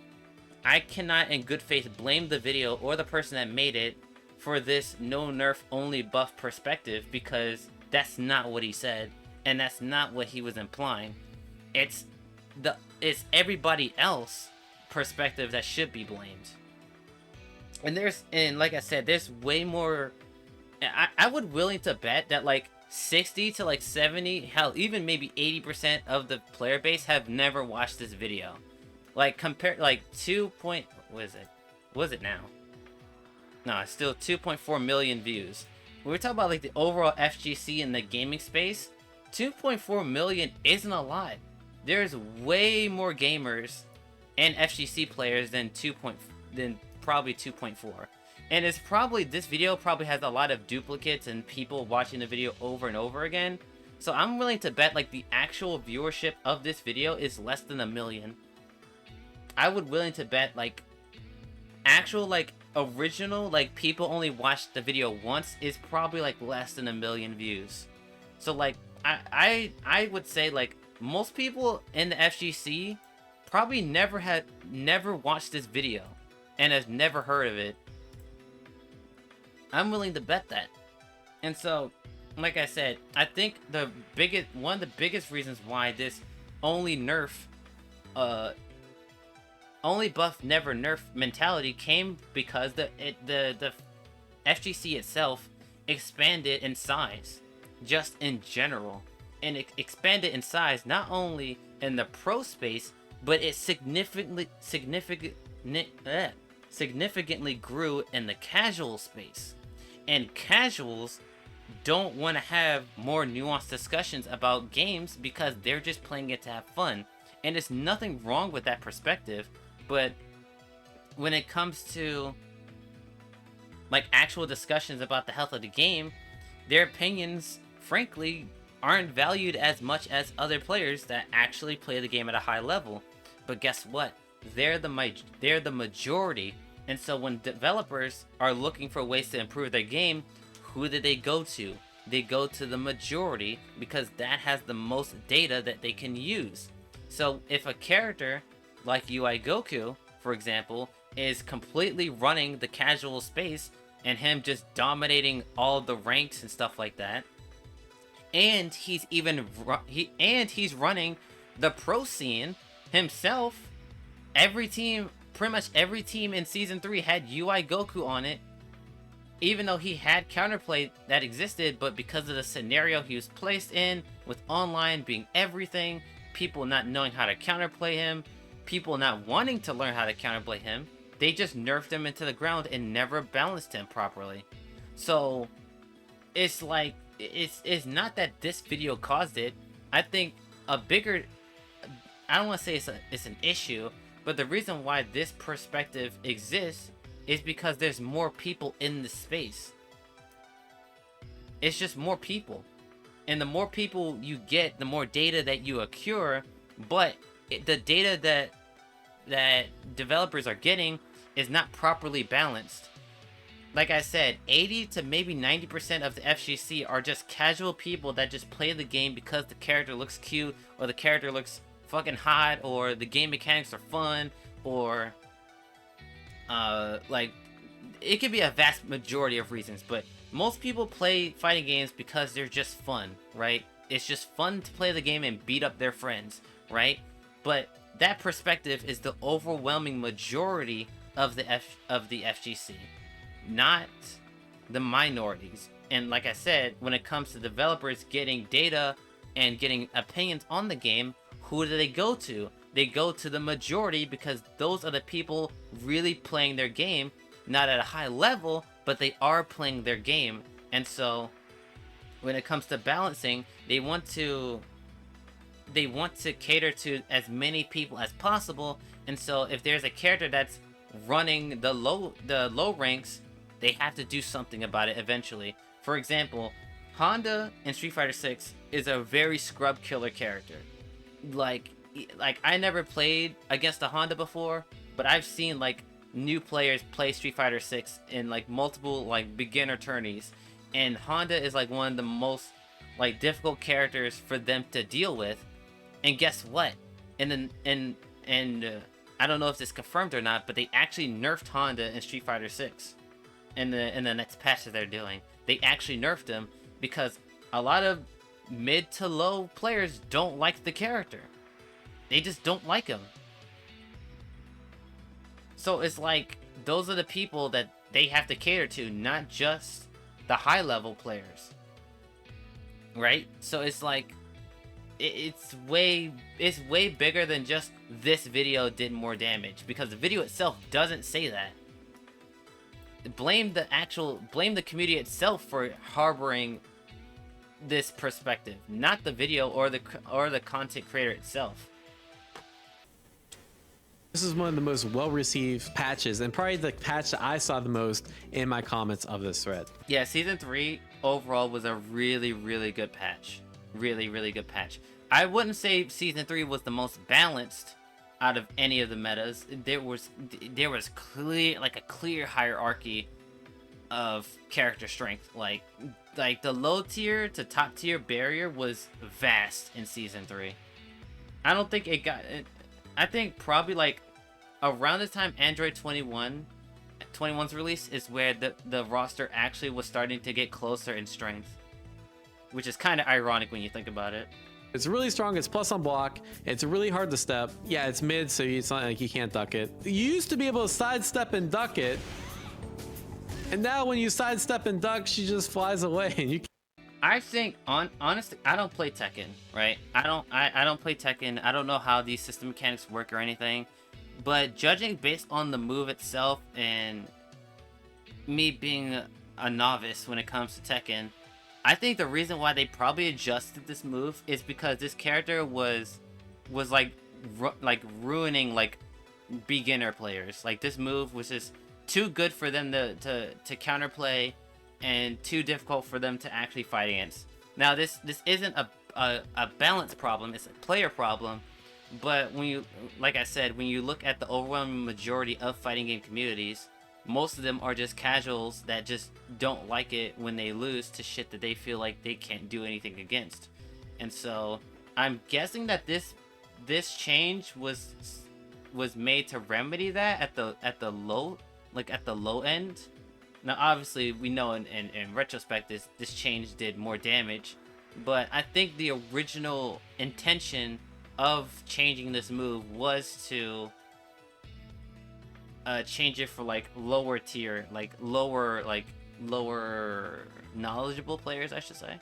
[SPEAKER 1] cannot in good faith blame the video or the person that made it for this no nerf only buff perspective, because that's not what he said and that's not what he was implying. It's everybody else perspective that should be blamed. And like I said, there's way more. I would willing to bet that like 60 to like 70, hell, even maybe 80% of the player base have never watched this video. Like compare like what is it now? No, it's still 2.4 million views. When we're talking about like the overall FGC in the gaming space, 2.4 million isn't a lot. There's way more gamers and FGC players than probably 2.4. And it's probably, this video probably has a lot of duplicates and people watching the video over and over again. So I'm willing to bet like the actual viewership of this video is less than 1 million. I would willing to bet like actual like original like people only watched the video once is probably like less than 1 million views. So like I would say like most people in the FGC probably never watched this video and has never heard of it. I'm willing to bet that. And so, like I said, I think one of the biggest reasons why this only buff never nerf mentality came because the FGC itself expanded in size, just in general, and it expanded in size not only in the pro space, but it significantly grew in the casual space. And casuals don't want to have more nuanced discussions about games because they're just playing it to have fun. And there's nothing wrong with that perspective, but when it comes to like actual discussions about the health of the game, their opinions, frankly, aren't valued as much as other players that actually play the game at a high level. But guess what? They're the majority. And so when developers are looking for ways to improve their game, who do they go to? They go to the majority because that has the most data that they can use. So if a character like UI Goku, for example, is completely running the casual space and him just dominating all the ranks and stuff like that, and he's running the pro scene himself, pretty much every team in Season 3 had UI Goku on it. even though he had counterplay that existed, but because of the scenario he was placed in, with online being everything, people not knowing how to counterplay him, people not wanting to learn how to counterplay him, they just nerfed him into the ground and never balanced him properly. So it's like, it's not that this video caused it. I think a bigger, I don't want to say it's an issue, but the reason why this perspective exists is because there's more people in the space. It's just more people. And the more people you get, the more data that you accrue, but the data that developers are getting is not properly balanced. Like I said, 80 to maybe 90% of the FGC are just casual people that just play the game because the character looks cute, or the character looks fucking hot, or the game mechanics are fun, or like, it could be a vast majority of reasons, but most people play fighting games because they're just fun, right? It's just fun to play the game and beat up their friends, right? But that perspective is the overwhelming majority of the FGC, not the minorities. And like I said, when it comes to developers getting data and getting opinions on the game, who do they go to? They go to the majority, because those are the people really playing their game, not at a high level, but they are playing their game. And so when it comes to balancing, they want to cater to as many people as possible. And so if there's a character that's running the low ranks, they have to do something about it eventually. For example, Honda in Street Fighter 6 is a very scrub killer character. Like I never played against a Honda before, but I've seen like new players play Street Fighter 6 in like multiple like beginner tourneys, and Honda is like one of the most like difficult characters for them to deal with. And guess what? And I don't know if this is confirmed or not, but they actually nerfed Honda in Street Fighter 6 in the next patch that they're doing. They actually nerfed him because a lot of mid to low players don't like the character. They just don't like him. So it's like, those are the people that they have to cater to, not just the high level players, right? So it's like, it's way bigger than just this video did more damage, because the video itself doesn't say that. Blame the community itself for harboring this perspective, not the video or the content creator itself.
[SPEAKER 4] This is one of the most well-received patches, and probably the patch that I saw the most in my comments of this thread.
[SPEAKER 1] Yeah, Season 3 overall was a really, really good patch. Really, really good patch. I wouldn't say Season 3 was the most balanced out of any of the metas. There was a clear hierarchy of character strength. Like the low tier to top tier barrier was vast in Season 3. I don't think it got... I think probably like around the time Android 21's release is where the roster actually was starting to get closer in strength, which is kind of ironic when you think about it.
[SPEAKER 4] It's really strong. It's plus on block. It's really hard to step. Yeah, it's mid, so it's not like you can't duck it. You used to be able to sidestep and duck it, and now when you sidestep and duck, she just flies away, and you.
[SPEAKER 1] I think, honestly, I don't play Tekken, right? I don't play Tekken. I don't know how these system mechanics work or anything. But judging based on the move itself and me being a novice when it comes to Tekken, I think the reason why they probably adjusted this move is because this character was like ruining like beginner players. Like, this move was just too good for them to counterplay, and too difficult for them to actually fight against. Now, this isn't a balance problem, it's a player problem, but when you, like I said, when you look at the overwhelming majority of fighting game communities, most of them are just casuals that just don't like it when they lose to shit that they feel like they can't do anything against. And so I'm guessing that this change was made to remedy that at the low end. Now, obviously, we know in retrospect this change did more damage, but I think the original intention of changing this move was to change it for like lower tier, like lower like lower knowledgeable players, I should say.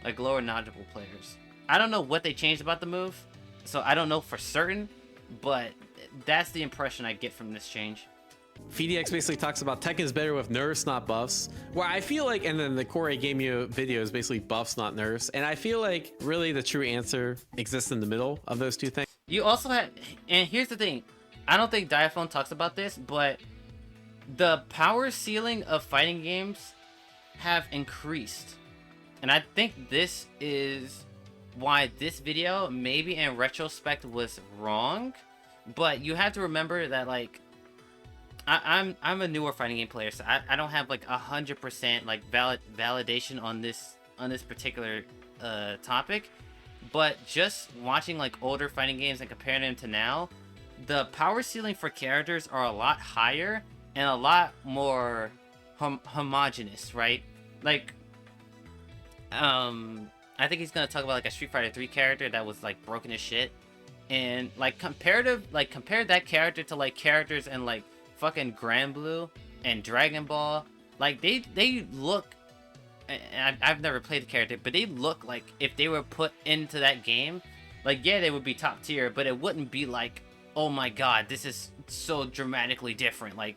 [SPEAKER 1] Like lower knowledgeable players. I don't know what they changed about the move, so I don't know for certain, but that's the impression I get from this change.
[SPEAKER 4] FDX basically talks about Tekken is better with nerfs, not buffs. Where I feel like, and then the Core Game You video is basically buffs, not nerfs. And I feel like really the true answer exists in the middle of those two things.
[SPEAKER 1] You also have, and here's the thing, I don't think Diaphone talks about this, but the power ceiling of fighting games have increased. And I think this is why this video, maybe in retrospect, was wrong. But you have to remember that, like, I'm a newer fighting game player, so I don't have like 100% like validation on this particular topic. But just watching like older fighting games and comparing them to now, the power ceiling for characters are a lot higher and a lot more homogenous, right? Like, I think he's gonna talk about like a Street Fighter 3 character that was like broken as shit, and like compare that character to like characters in like fucking Grand Blue and Dragon Ball. Like they look, and I've never played the character, but they look like if they were put into that game, like, yeah, they would be top tier, but it wouldn't be like, oh my god, this is so dramatically different. Like,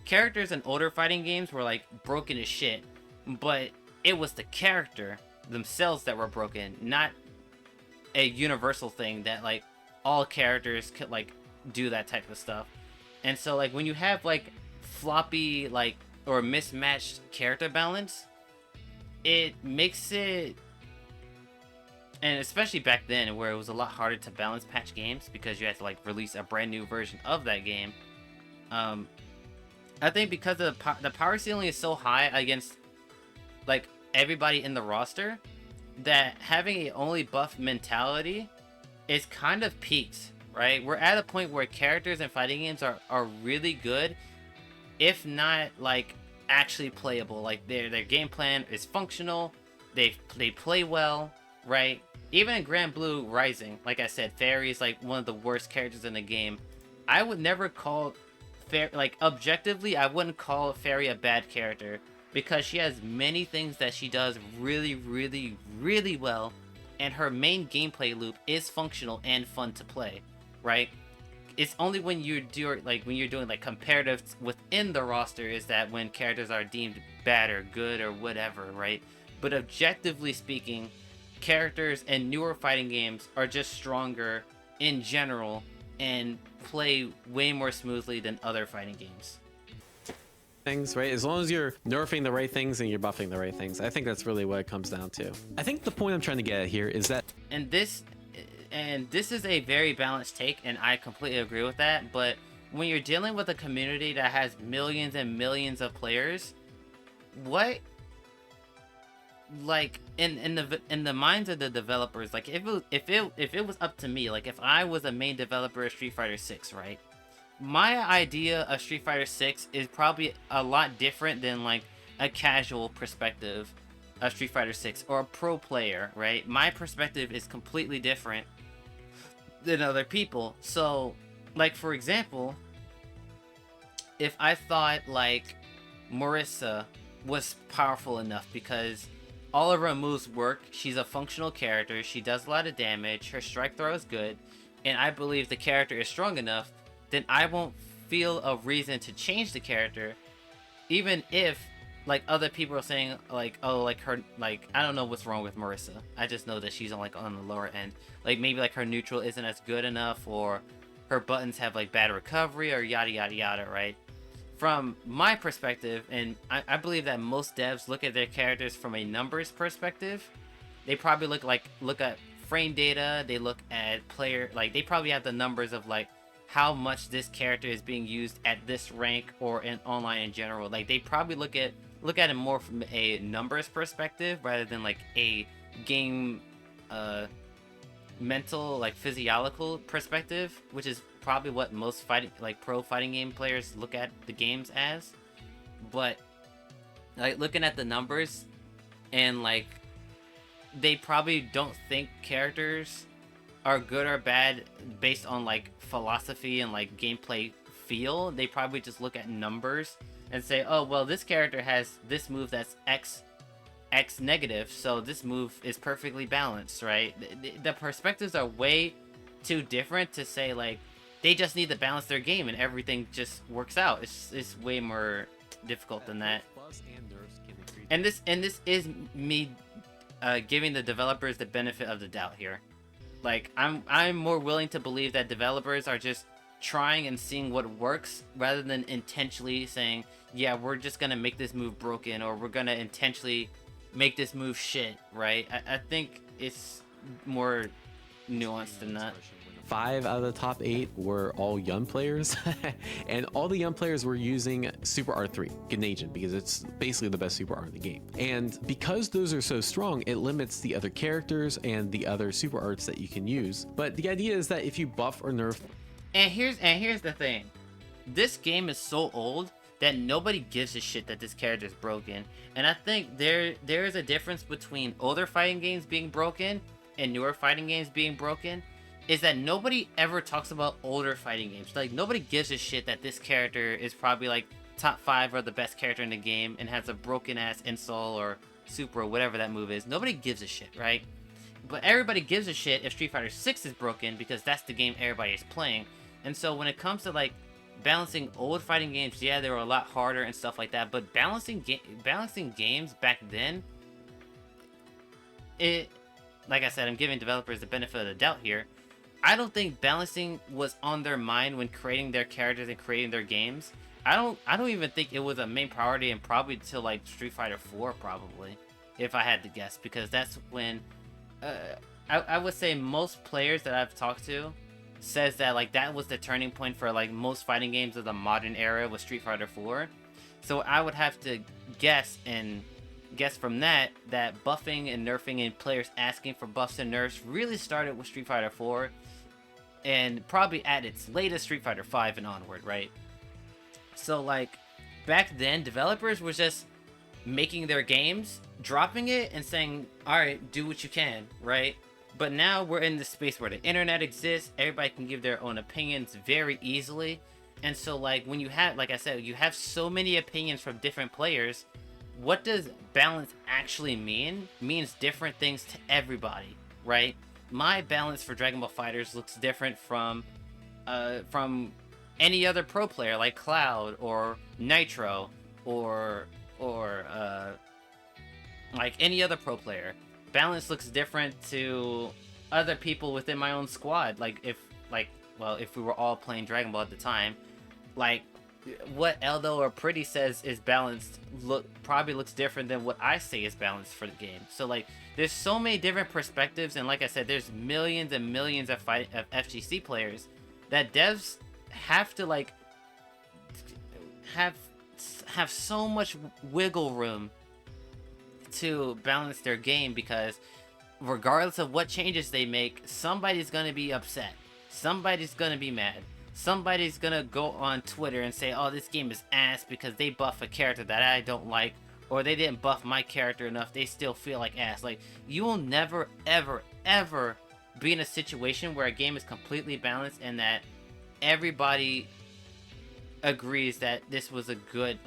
[SPEAKER 1] characters in older fighting games were like broken as shit, but it was the character themselves that were broken, not a universal thing that like all characters could like do that type of stuff. And so like when you have like floppy like or mismatched character balance, it makes it, and especially back then where it was a lot harder to balance patch games because you had to like release a brand new version of that game. I think because the power ceiling is so high against like everybody in the roster, that having a only buff mentality is kind of peaked, right? We're at a point where characters in fighting games are really good, if not like actually playable. Like their game plan is functional, they play well, right? Even in Grand Blue Rising, like I said, Fairy is like one of the worst characters in the game. I would never call like objectively, I wouldn't call Fairy a bad character, because she has many things that she does really, really, really well, and her main gameplay loop is functional and fun to play, right? It's only when you're doing like comparative within the roster is that when characters are deemed bad or good or whatever, right? But objectively speaking, characters in newer fighting games are just stronger in general and play way more smoothly than other fighting games.
[SPEAKER 4] Things, right? As long as you're nerfing the right things and you're buffing the right things. I think that's really what it comes down to. I think the point I'm trying to get at here is that,
[SPEAKER 1] and this is a very balanced take, and I completely agree with that, but when you're dealing with a community that has millions and millions of players, what, like, in the minds of the developers, like, if it was up to me, like if I was a main developer of Street Fighter 6, right? My idea of Street Fighter 6 is probably a lot different than like a casual perspective of Street Fighter 6 or a pro player, right? My perspective is completely different than other people. So, like, for example, if I thought like Marissa was powerful enough because all of her moves work, she's a functional character, she does a lot of damage, her strike throw is good, and I believe the character is strong enough, then I won't feel a reason to change the character, even if like other people are saying like, oh, like her, like, I don't know what's wrong with Marissa, I just know that she's on like on the lower end, like maybe like her neutral isn't as good enough, or her buttons have like bad recovery, or yada yada yada, right? From my perspective, and I believe that most devs look at their characters from a numbers perspective. They probably look at frame data, they look at player, like they probably have the numbers of like how much this character is being used at this rank or in online in general. Like they probably look at it more from a numbers perspective rather than like a game mental, like physiological perspective, which is probably what most pro fighting game players look at the games as. But like looking at the numbers, and like they probably don't think characters are good or bad based on like philosophy and like gameplay feel. They probably just look at numbers and say, oh, well, this character has this move that's X negative, so this move is perfectly balanced, right? The perspectives are way too different to say, like, they just need to balance their game and everything just works out. It's way more difficult than that. And this is me giving the developers the benefit of the doubt here. Like, I'm more willing to believe that developers are just trying and seeing what works rather than intentionally saying, yeah, we're just gonna make this move broken, or we're gonna intentionally make this move shit, right? I think it's more nuanced than that.
[SPEAKER 4] 5 out of the top 8 were all young players, and all the young players were using Super R3, Grenadian, because it's basically the best Super R in the game. And because those are so strong, it limits the other characters and the other Super Arts that you can use. But the idea is that if you buff or nerf...
[SPEAKER 1] And here's the thing. This game is so old that nobody gives a shit that this character is broken. And I think there is a difference between older fighting games being broken and newer fighting games being broken, is that nobody ever talks about older fighting games. Like, nobody gives a shit that this character is probably like top 5 or the best character in the game and has a broken ass insole or super or whatever that move is. Nobody gives a shit, right? But everybody gives a shit if Street Fighter 6 is broken, because that's the game everybody is playing. And so when it comes to like balancing old fighting games, yeah, they were a lot harder and stuff like that, but balancing games back then, like I said, I'm giving developers the benefit of the doubt here. I don't think balancing was on their mind when creating their characters and creating their games. I don't even think it was a main priority, and probably till like Street Fighter 4 probably, if I had to guess, because that's when I would say most players that I've talked to says that like that was the turning point for like most fighting games of the modern era was Street Fighter 4. So I would have to guess from that buffing and nerfing and players asking for buffs and nerfs really started with Street Fighter 4, and probably at its latest Street Fighter 5 and onward, right? So like back then, developers were just making their games, dropping it, and saying, all right, do what you can, right? But now we're in this space where the internet exists, everybody can give their own opinions very easily, and so like when you have, like I said, you have so many opinions from different players, what does balance actually mean? It means different things to everybody, right? My balance for Dragon Ball FighterZ looks different from any other pro player like Cloud or Nitro or like any other pro player. Balance looks different to other people within my own squad. Like if we were all playing Dragon Ball at the time, like what Eldo or Pretty says is balanced probably looks different than what I say is balanced for the game. So like there's so many different perspectives, and like I said, there's millions and millions of FGC players that devs have to like have so much wiggle room to balance their game, because regardless of what changes they make, somebody's gonna be upset, somebody's gonna be mad, somebody's gonna go on Twitter and say, oh, this game is ass because they buff a character that I don't like, or they didn't buff my character enough, they still feel like ass. Like, you will never ever ever be in a situation where a game is completely balanced and that everybody agrees that this was a good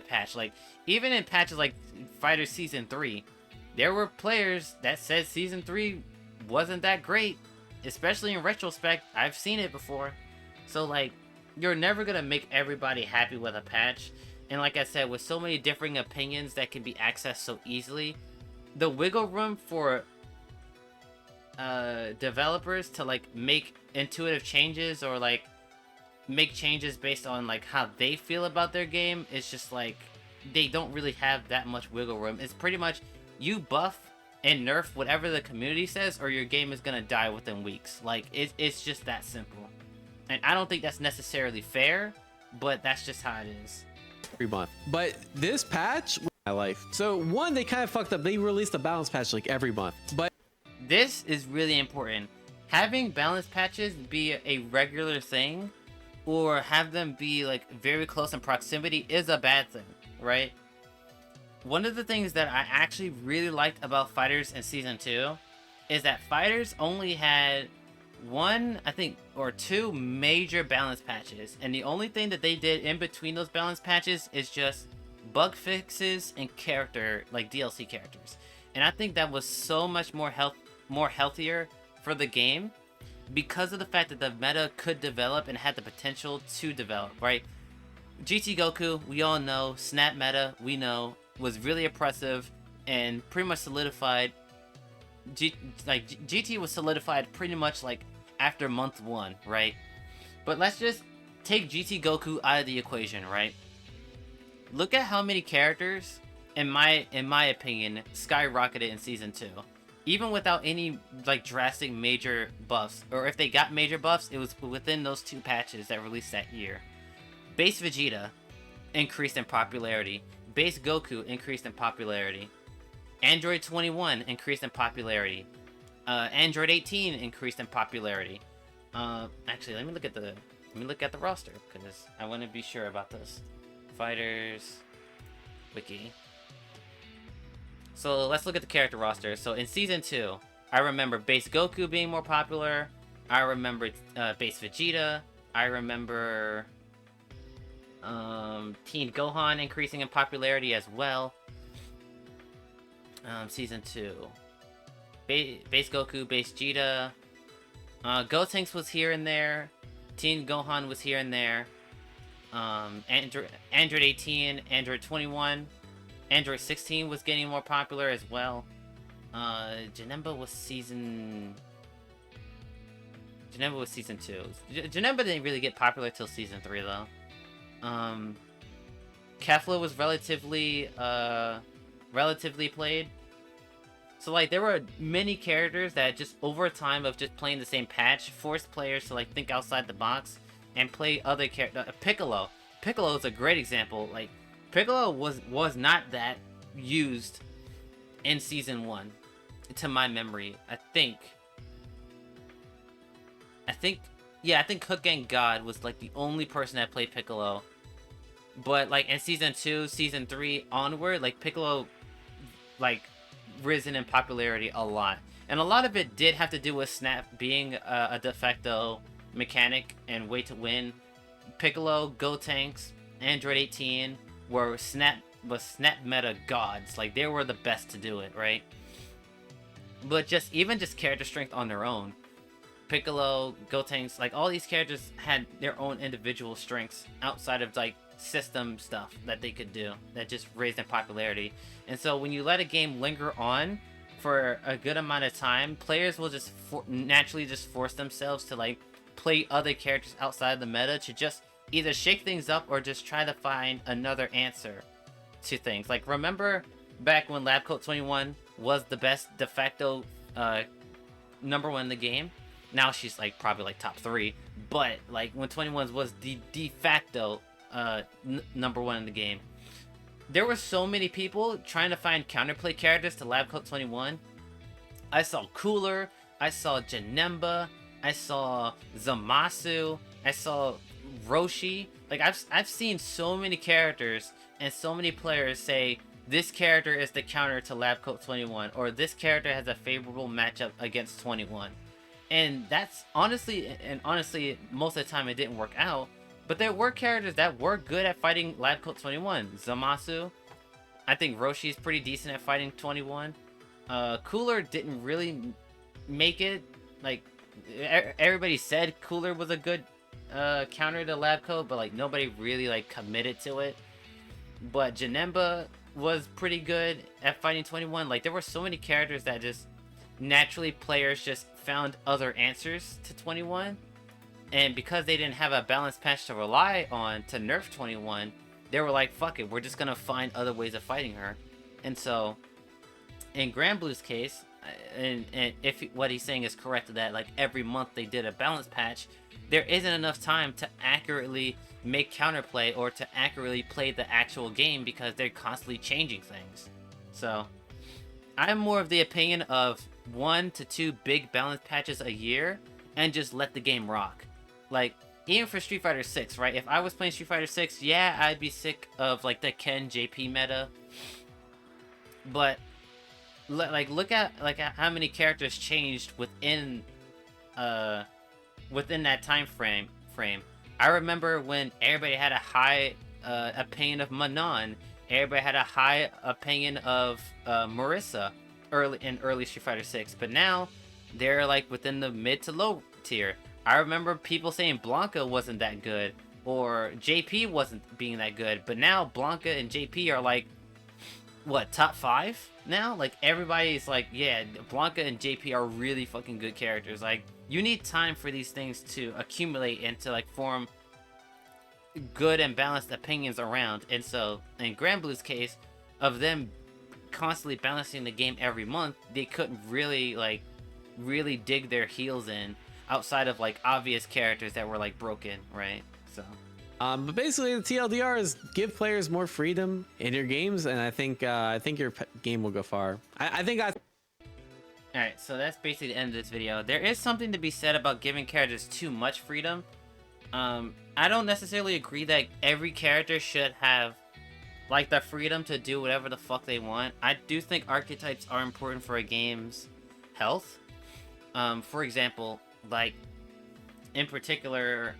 [SPEAKER 1] patch. Like, even in patches like Fighter Season 3, there were players that said Season 3 wasn't that great, especially in retrospect. I've seen it before. So like, you're never gonna make everybody happy with a patch, and like I said, with so many differing opinions that can be accessed so easily, the wiggle room for developers to like make intuitive changes or like make changes based on like how they feel about their game is just like, they don't really have that much wiggle room. It's pretty much you buff and nerf whatever the community says, or your game is gonna die within weeks. Like, it's just that simple. And I don't think that's necessarily fair, but that's just how it is.
[SPEAKER 4] Every month. But this patch, my life. So one, they kind of fucked up. They released a balance patch like every month. But
[SPEAKER 1] this is really important. Having balance patches be a regular thing, or have them be like very close in proximity, is a bad thing, right? One of the things that I actually really liked about Fighters in Season 2 is that Fighters only had one, I think, or two major balance patches, and the only thing that they did in between those balance patches is just bug fixes and character, like DLC characters. And I think that was so much more healthier for the game because of the fact that the meta could develop and had the potential to develop, right? GT Goku, we all know, Snap meta, we know, was really oppressive and pretty much solidified. GT was solidified pretty much like after month 1, right? But let's just take GT Goku out of the equation, right? Look at how many characters, in my opinion, skyrocketed in Season 2. Even without any like drastic major buffs, or if they got major buffs, it was within those 2 patches that released that year. Base Vegeta increased in popularity. Base Goku increased in popularity. Android 21 increased in popularity. Android 18 increased in popularity. Actually, let me look at the roster because I want to be sure about this. Fighters wiki. So let's look at the character roster. So in Season 2, I remember Base Goku being more popular. I remember Base Vegeta. I remember Teen Gohan increasing in popularity as well. Season 2. Base Goku, Base Vegeta. Gotenks was here and there. Teen Gohan was here and there. Android 18, Android 21. Android 16 was getting more popular as well. Janemba was season 2. Janemba didn't really get popular till Season 3 though. Kefla was relatively played. So like there were many characters that just over time of just playing the same patch forced players to like think outside the box and play other characters. Piccolo is a great example. Like Piccolo was not that used in Season 1 to my memory. I think Hook and God was like the only person that played Piccolo. But like in Season 2, Season 3 onward, like Piccolo like risen in popularity a lot. And a lot of it did have to do with Snap being a de facto mechanic and way to win. Piccolo, Gotenks, Android 18 were Snap meta gods. Like they were the best to do it, right? But even just character strength on their own. Piccolo, Gotenks, like all these characters had their own individual strengths outside of like system stuff that they could do that just raised in popularity. And so when you let a game linger on for a good amount of time, players will just naturally just force themselves to like play other characters outside the meta to just either shake things up or just try to find another answer to things. Like remember back when Lab Coat 21 was the best de facto number 1 in the game? Now she's like probably like top 3, but like when 21 was the de facto number 1 in the game, there were so many people trying to find counterplay characters to Lab Coat 21. I saw Cooler, I saw Janemba, I saw Zamasu, I saw Roshi. Like I've seen so many characters and so many players say this character is the counter to Lab Coat 21, or this character has a favorable matchup against 21. And that's honestly, most of the time it didn't work out. But there were characters that were good at fighting Lab Coat 21. Zamasu. I think Roshi is pretty decent at fighting 21. Cooler didn't really make it. Like, everybody said Cooler was a good counter to Lab Coat, but like nobody really like committed to it. But Janemba was pretty good at fighting 21. Like, there were so many characters that just naturally players just found other answers to 21, and because they didn't have a balanced patch to rely on to nerf 21, they were like, fuck it, we're just gonna find other ways of fighting her. And so in Grand Blue's case, and if what he's saying is correct, that like every month they did a balance patch, there isn't enough time to accurately make counterplay or to accurately play the actual game because they're constantly changing things. So I'm more of the opinion of 1 to 2 big balance patches a year and just let the game rock. Like, even for Street Fighter 6, right? If I was playing Street Fighter 6, yeah, I'd be sick of like the Ken JP meta. But like look at like how many characters changed within within that time frame. I remember when everybody had a high opinion of Manon. Everybody had a high opinion of Marissa early Street Fighter 6, but now they're like within the mid to low tier. I remember people saying Blanca wasn't that good, or JP wasn't being that good, but now Blanca and JP are like, what, top 5 now? Like, everybody's like, yeah, Blanca and JP are really fucking good characters. Like, you need time for these things to accumulate and to like form good and balanced opinions around. And so in Granblue's case, of them constantly balancing the game every month, they couldn't really dig their heels in outside of like obvious characters that were like broken, right? So
[SPEAKER 4] but basically the TLDR is give players more freedom in your games, and I think your game will go far.
[SPEAKER 1] Alright, so that's basically the end of this video. There is something to be said about giving characters too much freedom. I don't necessarily agree that every character should have like the freedom to do whatever the fuck they want. I do think archetypes are important for a game's health. For example, like in particular,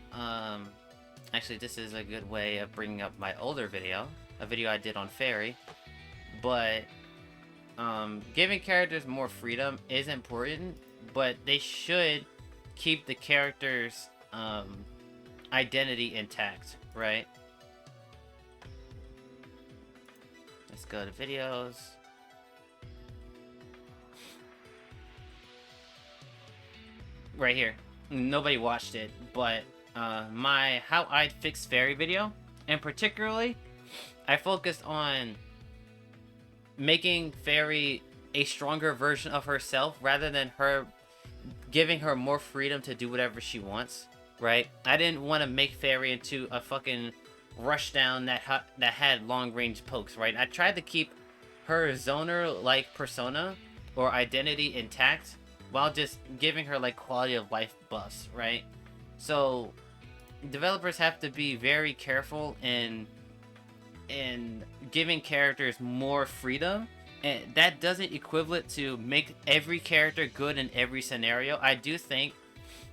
[SPEAKER 1] actually this is a good way of bringing up my older video, a video I did on Fairy, but giving characters more freedom is important, but they should keep the character's identity intact, right? Let's go to videos. Right here. Nobody watched it, but my how I'd fix Fairy video, and particularly I focused on making Fairy a stronger version of herself rather than her giving her more freedom to do whatever she wants, right? I didn't want to make Fairy into a fucking rushdown that had long range pokes, right? I tried to keep her zoner like persona or identity intact while just giving her like quality of life buffs, right? So developers have to be very careful in giving characters more freedom, and that doesn't equivalent to make every character good in every scenario. I do think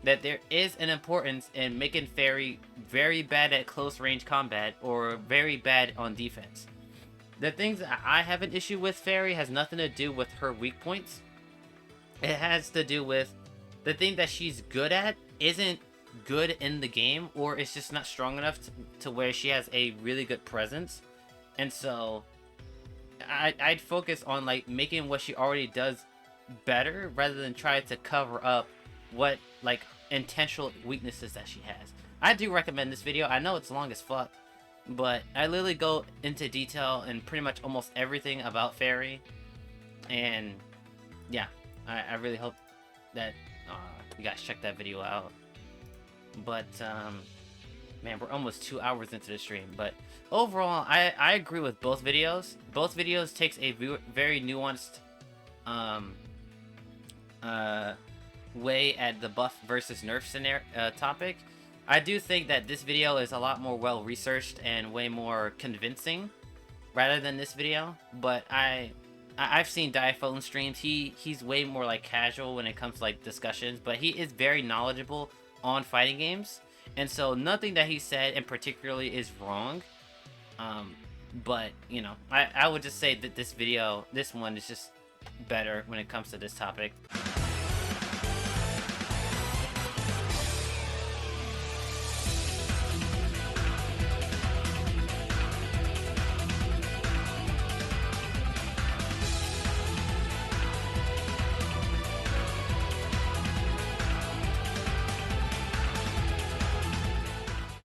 [SPEAKER 1] that there is an importance in making Fairy very bad at close range combat or very bad on defense. The things that I have an issue with Fairy has nothing to do with her weak points. It has to do with the thing that she's good at isn't good in the game, or it's just not strong enough to where she has a really good presence. And so I'd focus on like making what she already does better rather than try to cover up what like intentional weaknesses that she has. I do recommend this video. I know it's long as fuck, but I literally go into detail in pretty much almost everything about Fairy, and yeah, I really hope that you guys check that video out. But man, we're almost 2 hours into the stream, but overall I agree with both videos. Both videos takes a very nuanced way at the buff versus nerf scenario topic. I do think that this video is a lot more well researched and way more convincing rather than this video, but I've seen Diaphone streams. He's way more like casual when it comes to like discussions, but he is very knowledgeable on fighting games, and so nothing that he said in particularly is wrong. But you know, I would just say that this one is just better when it comes to this topic.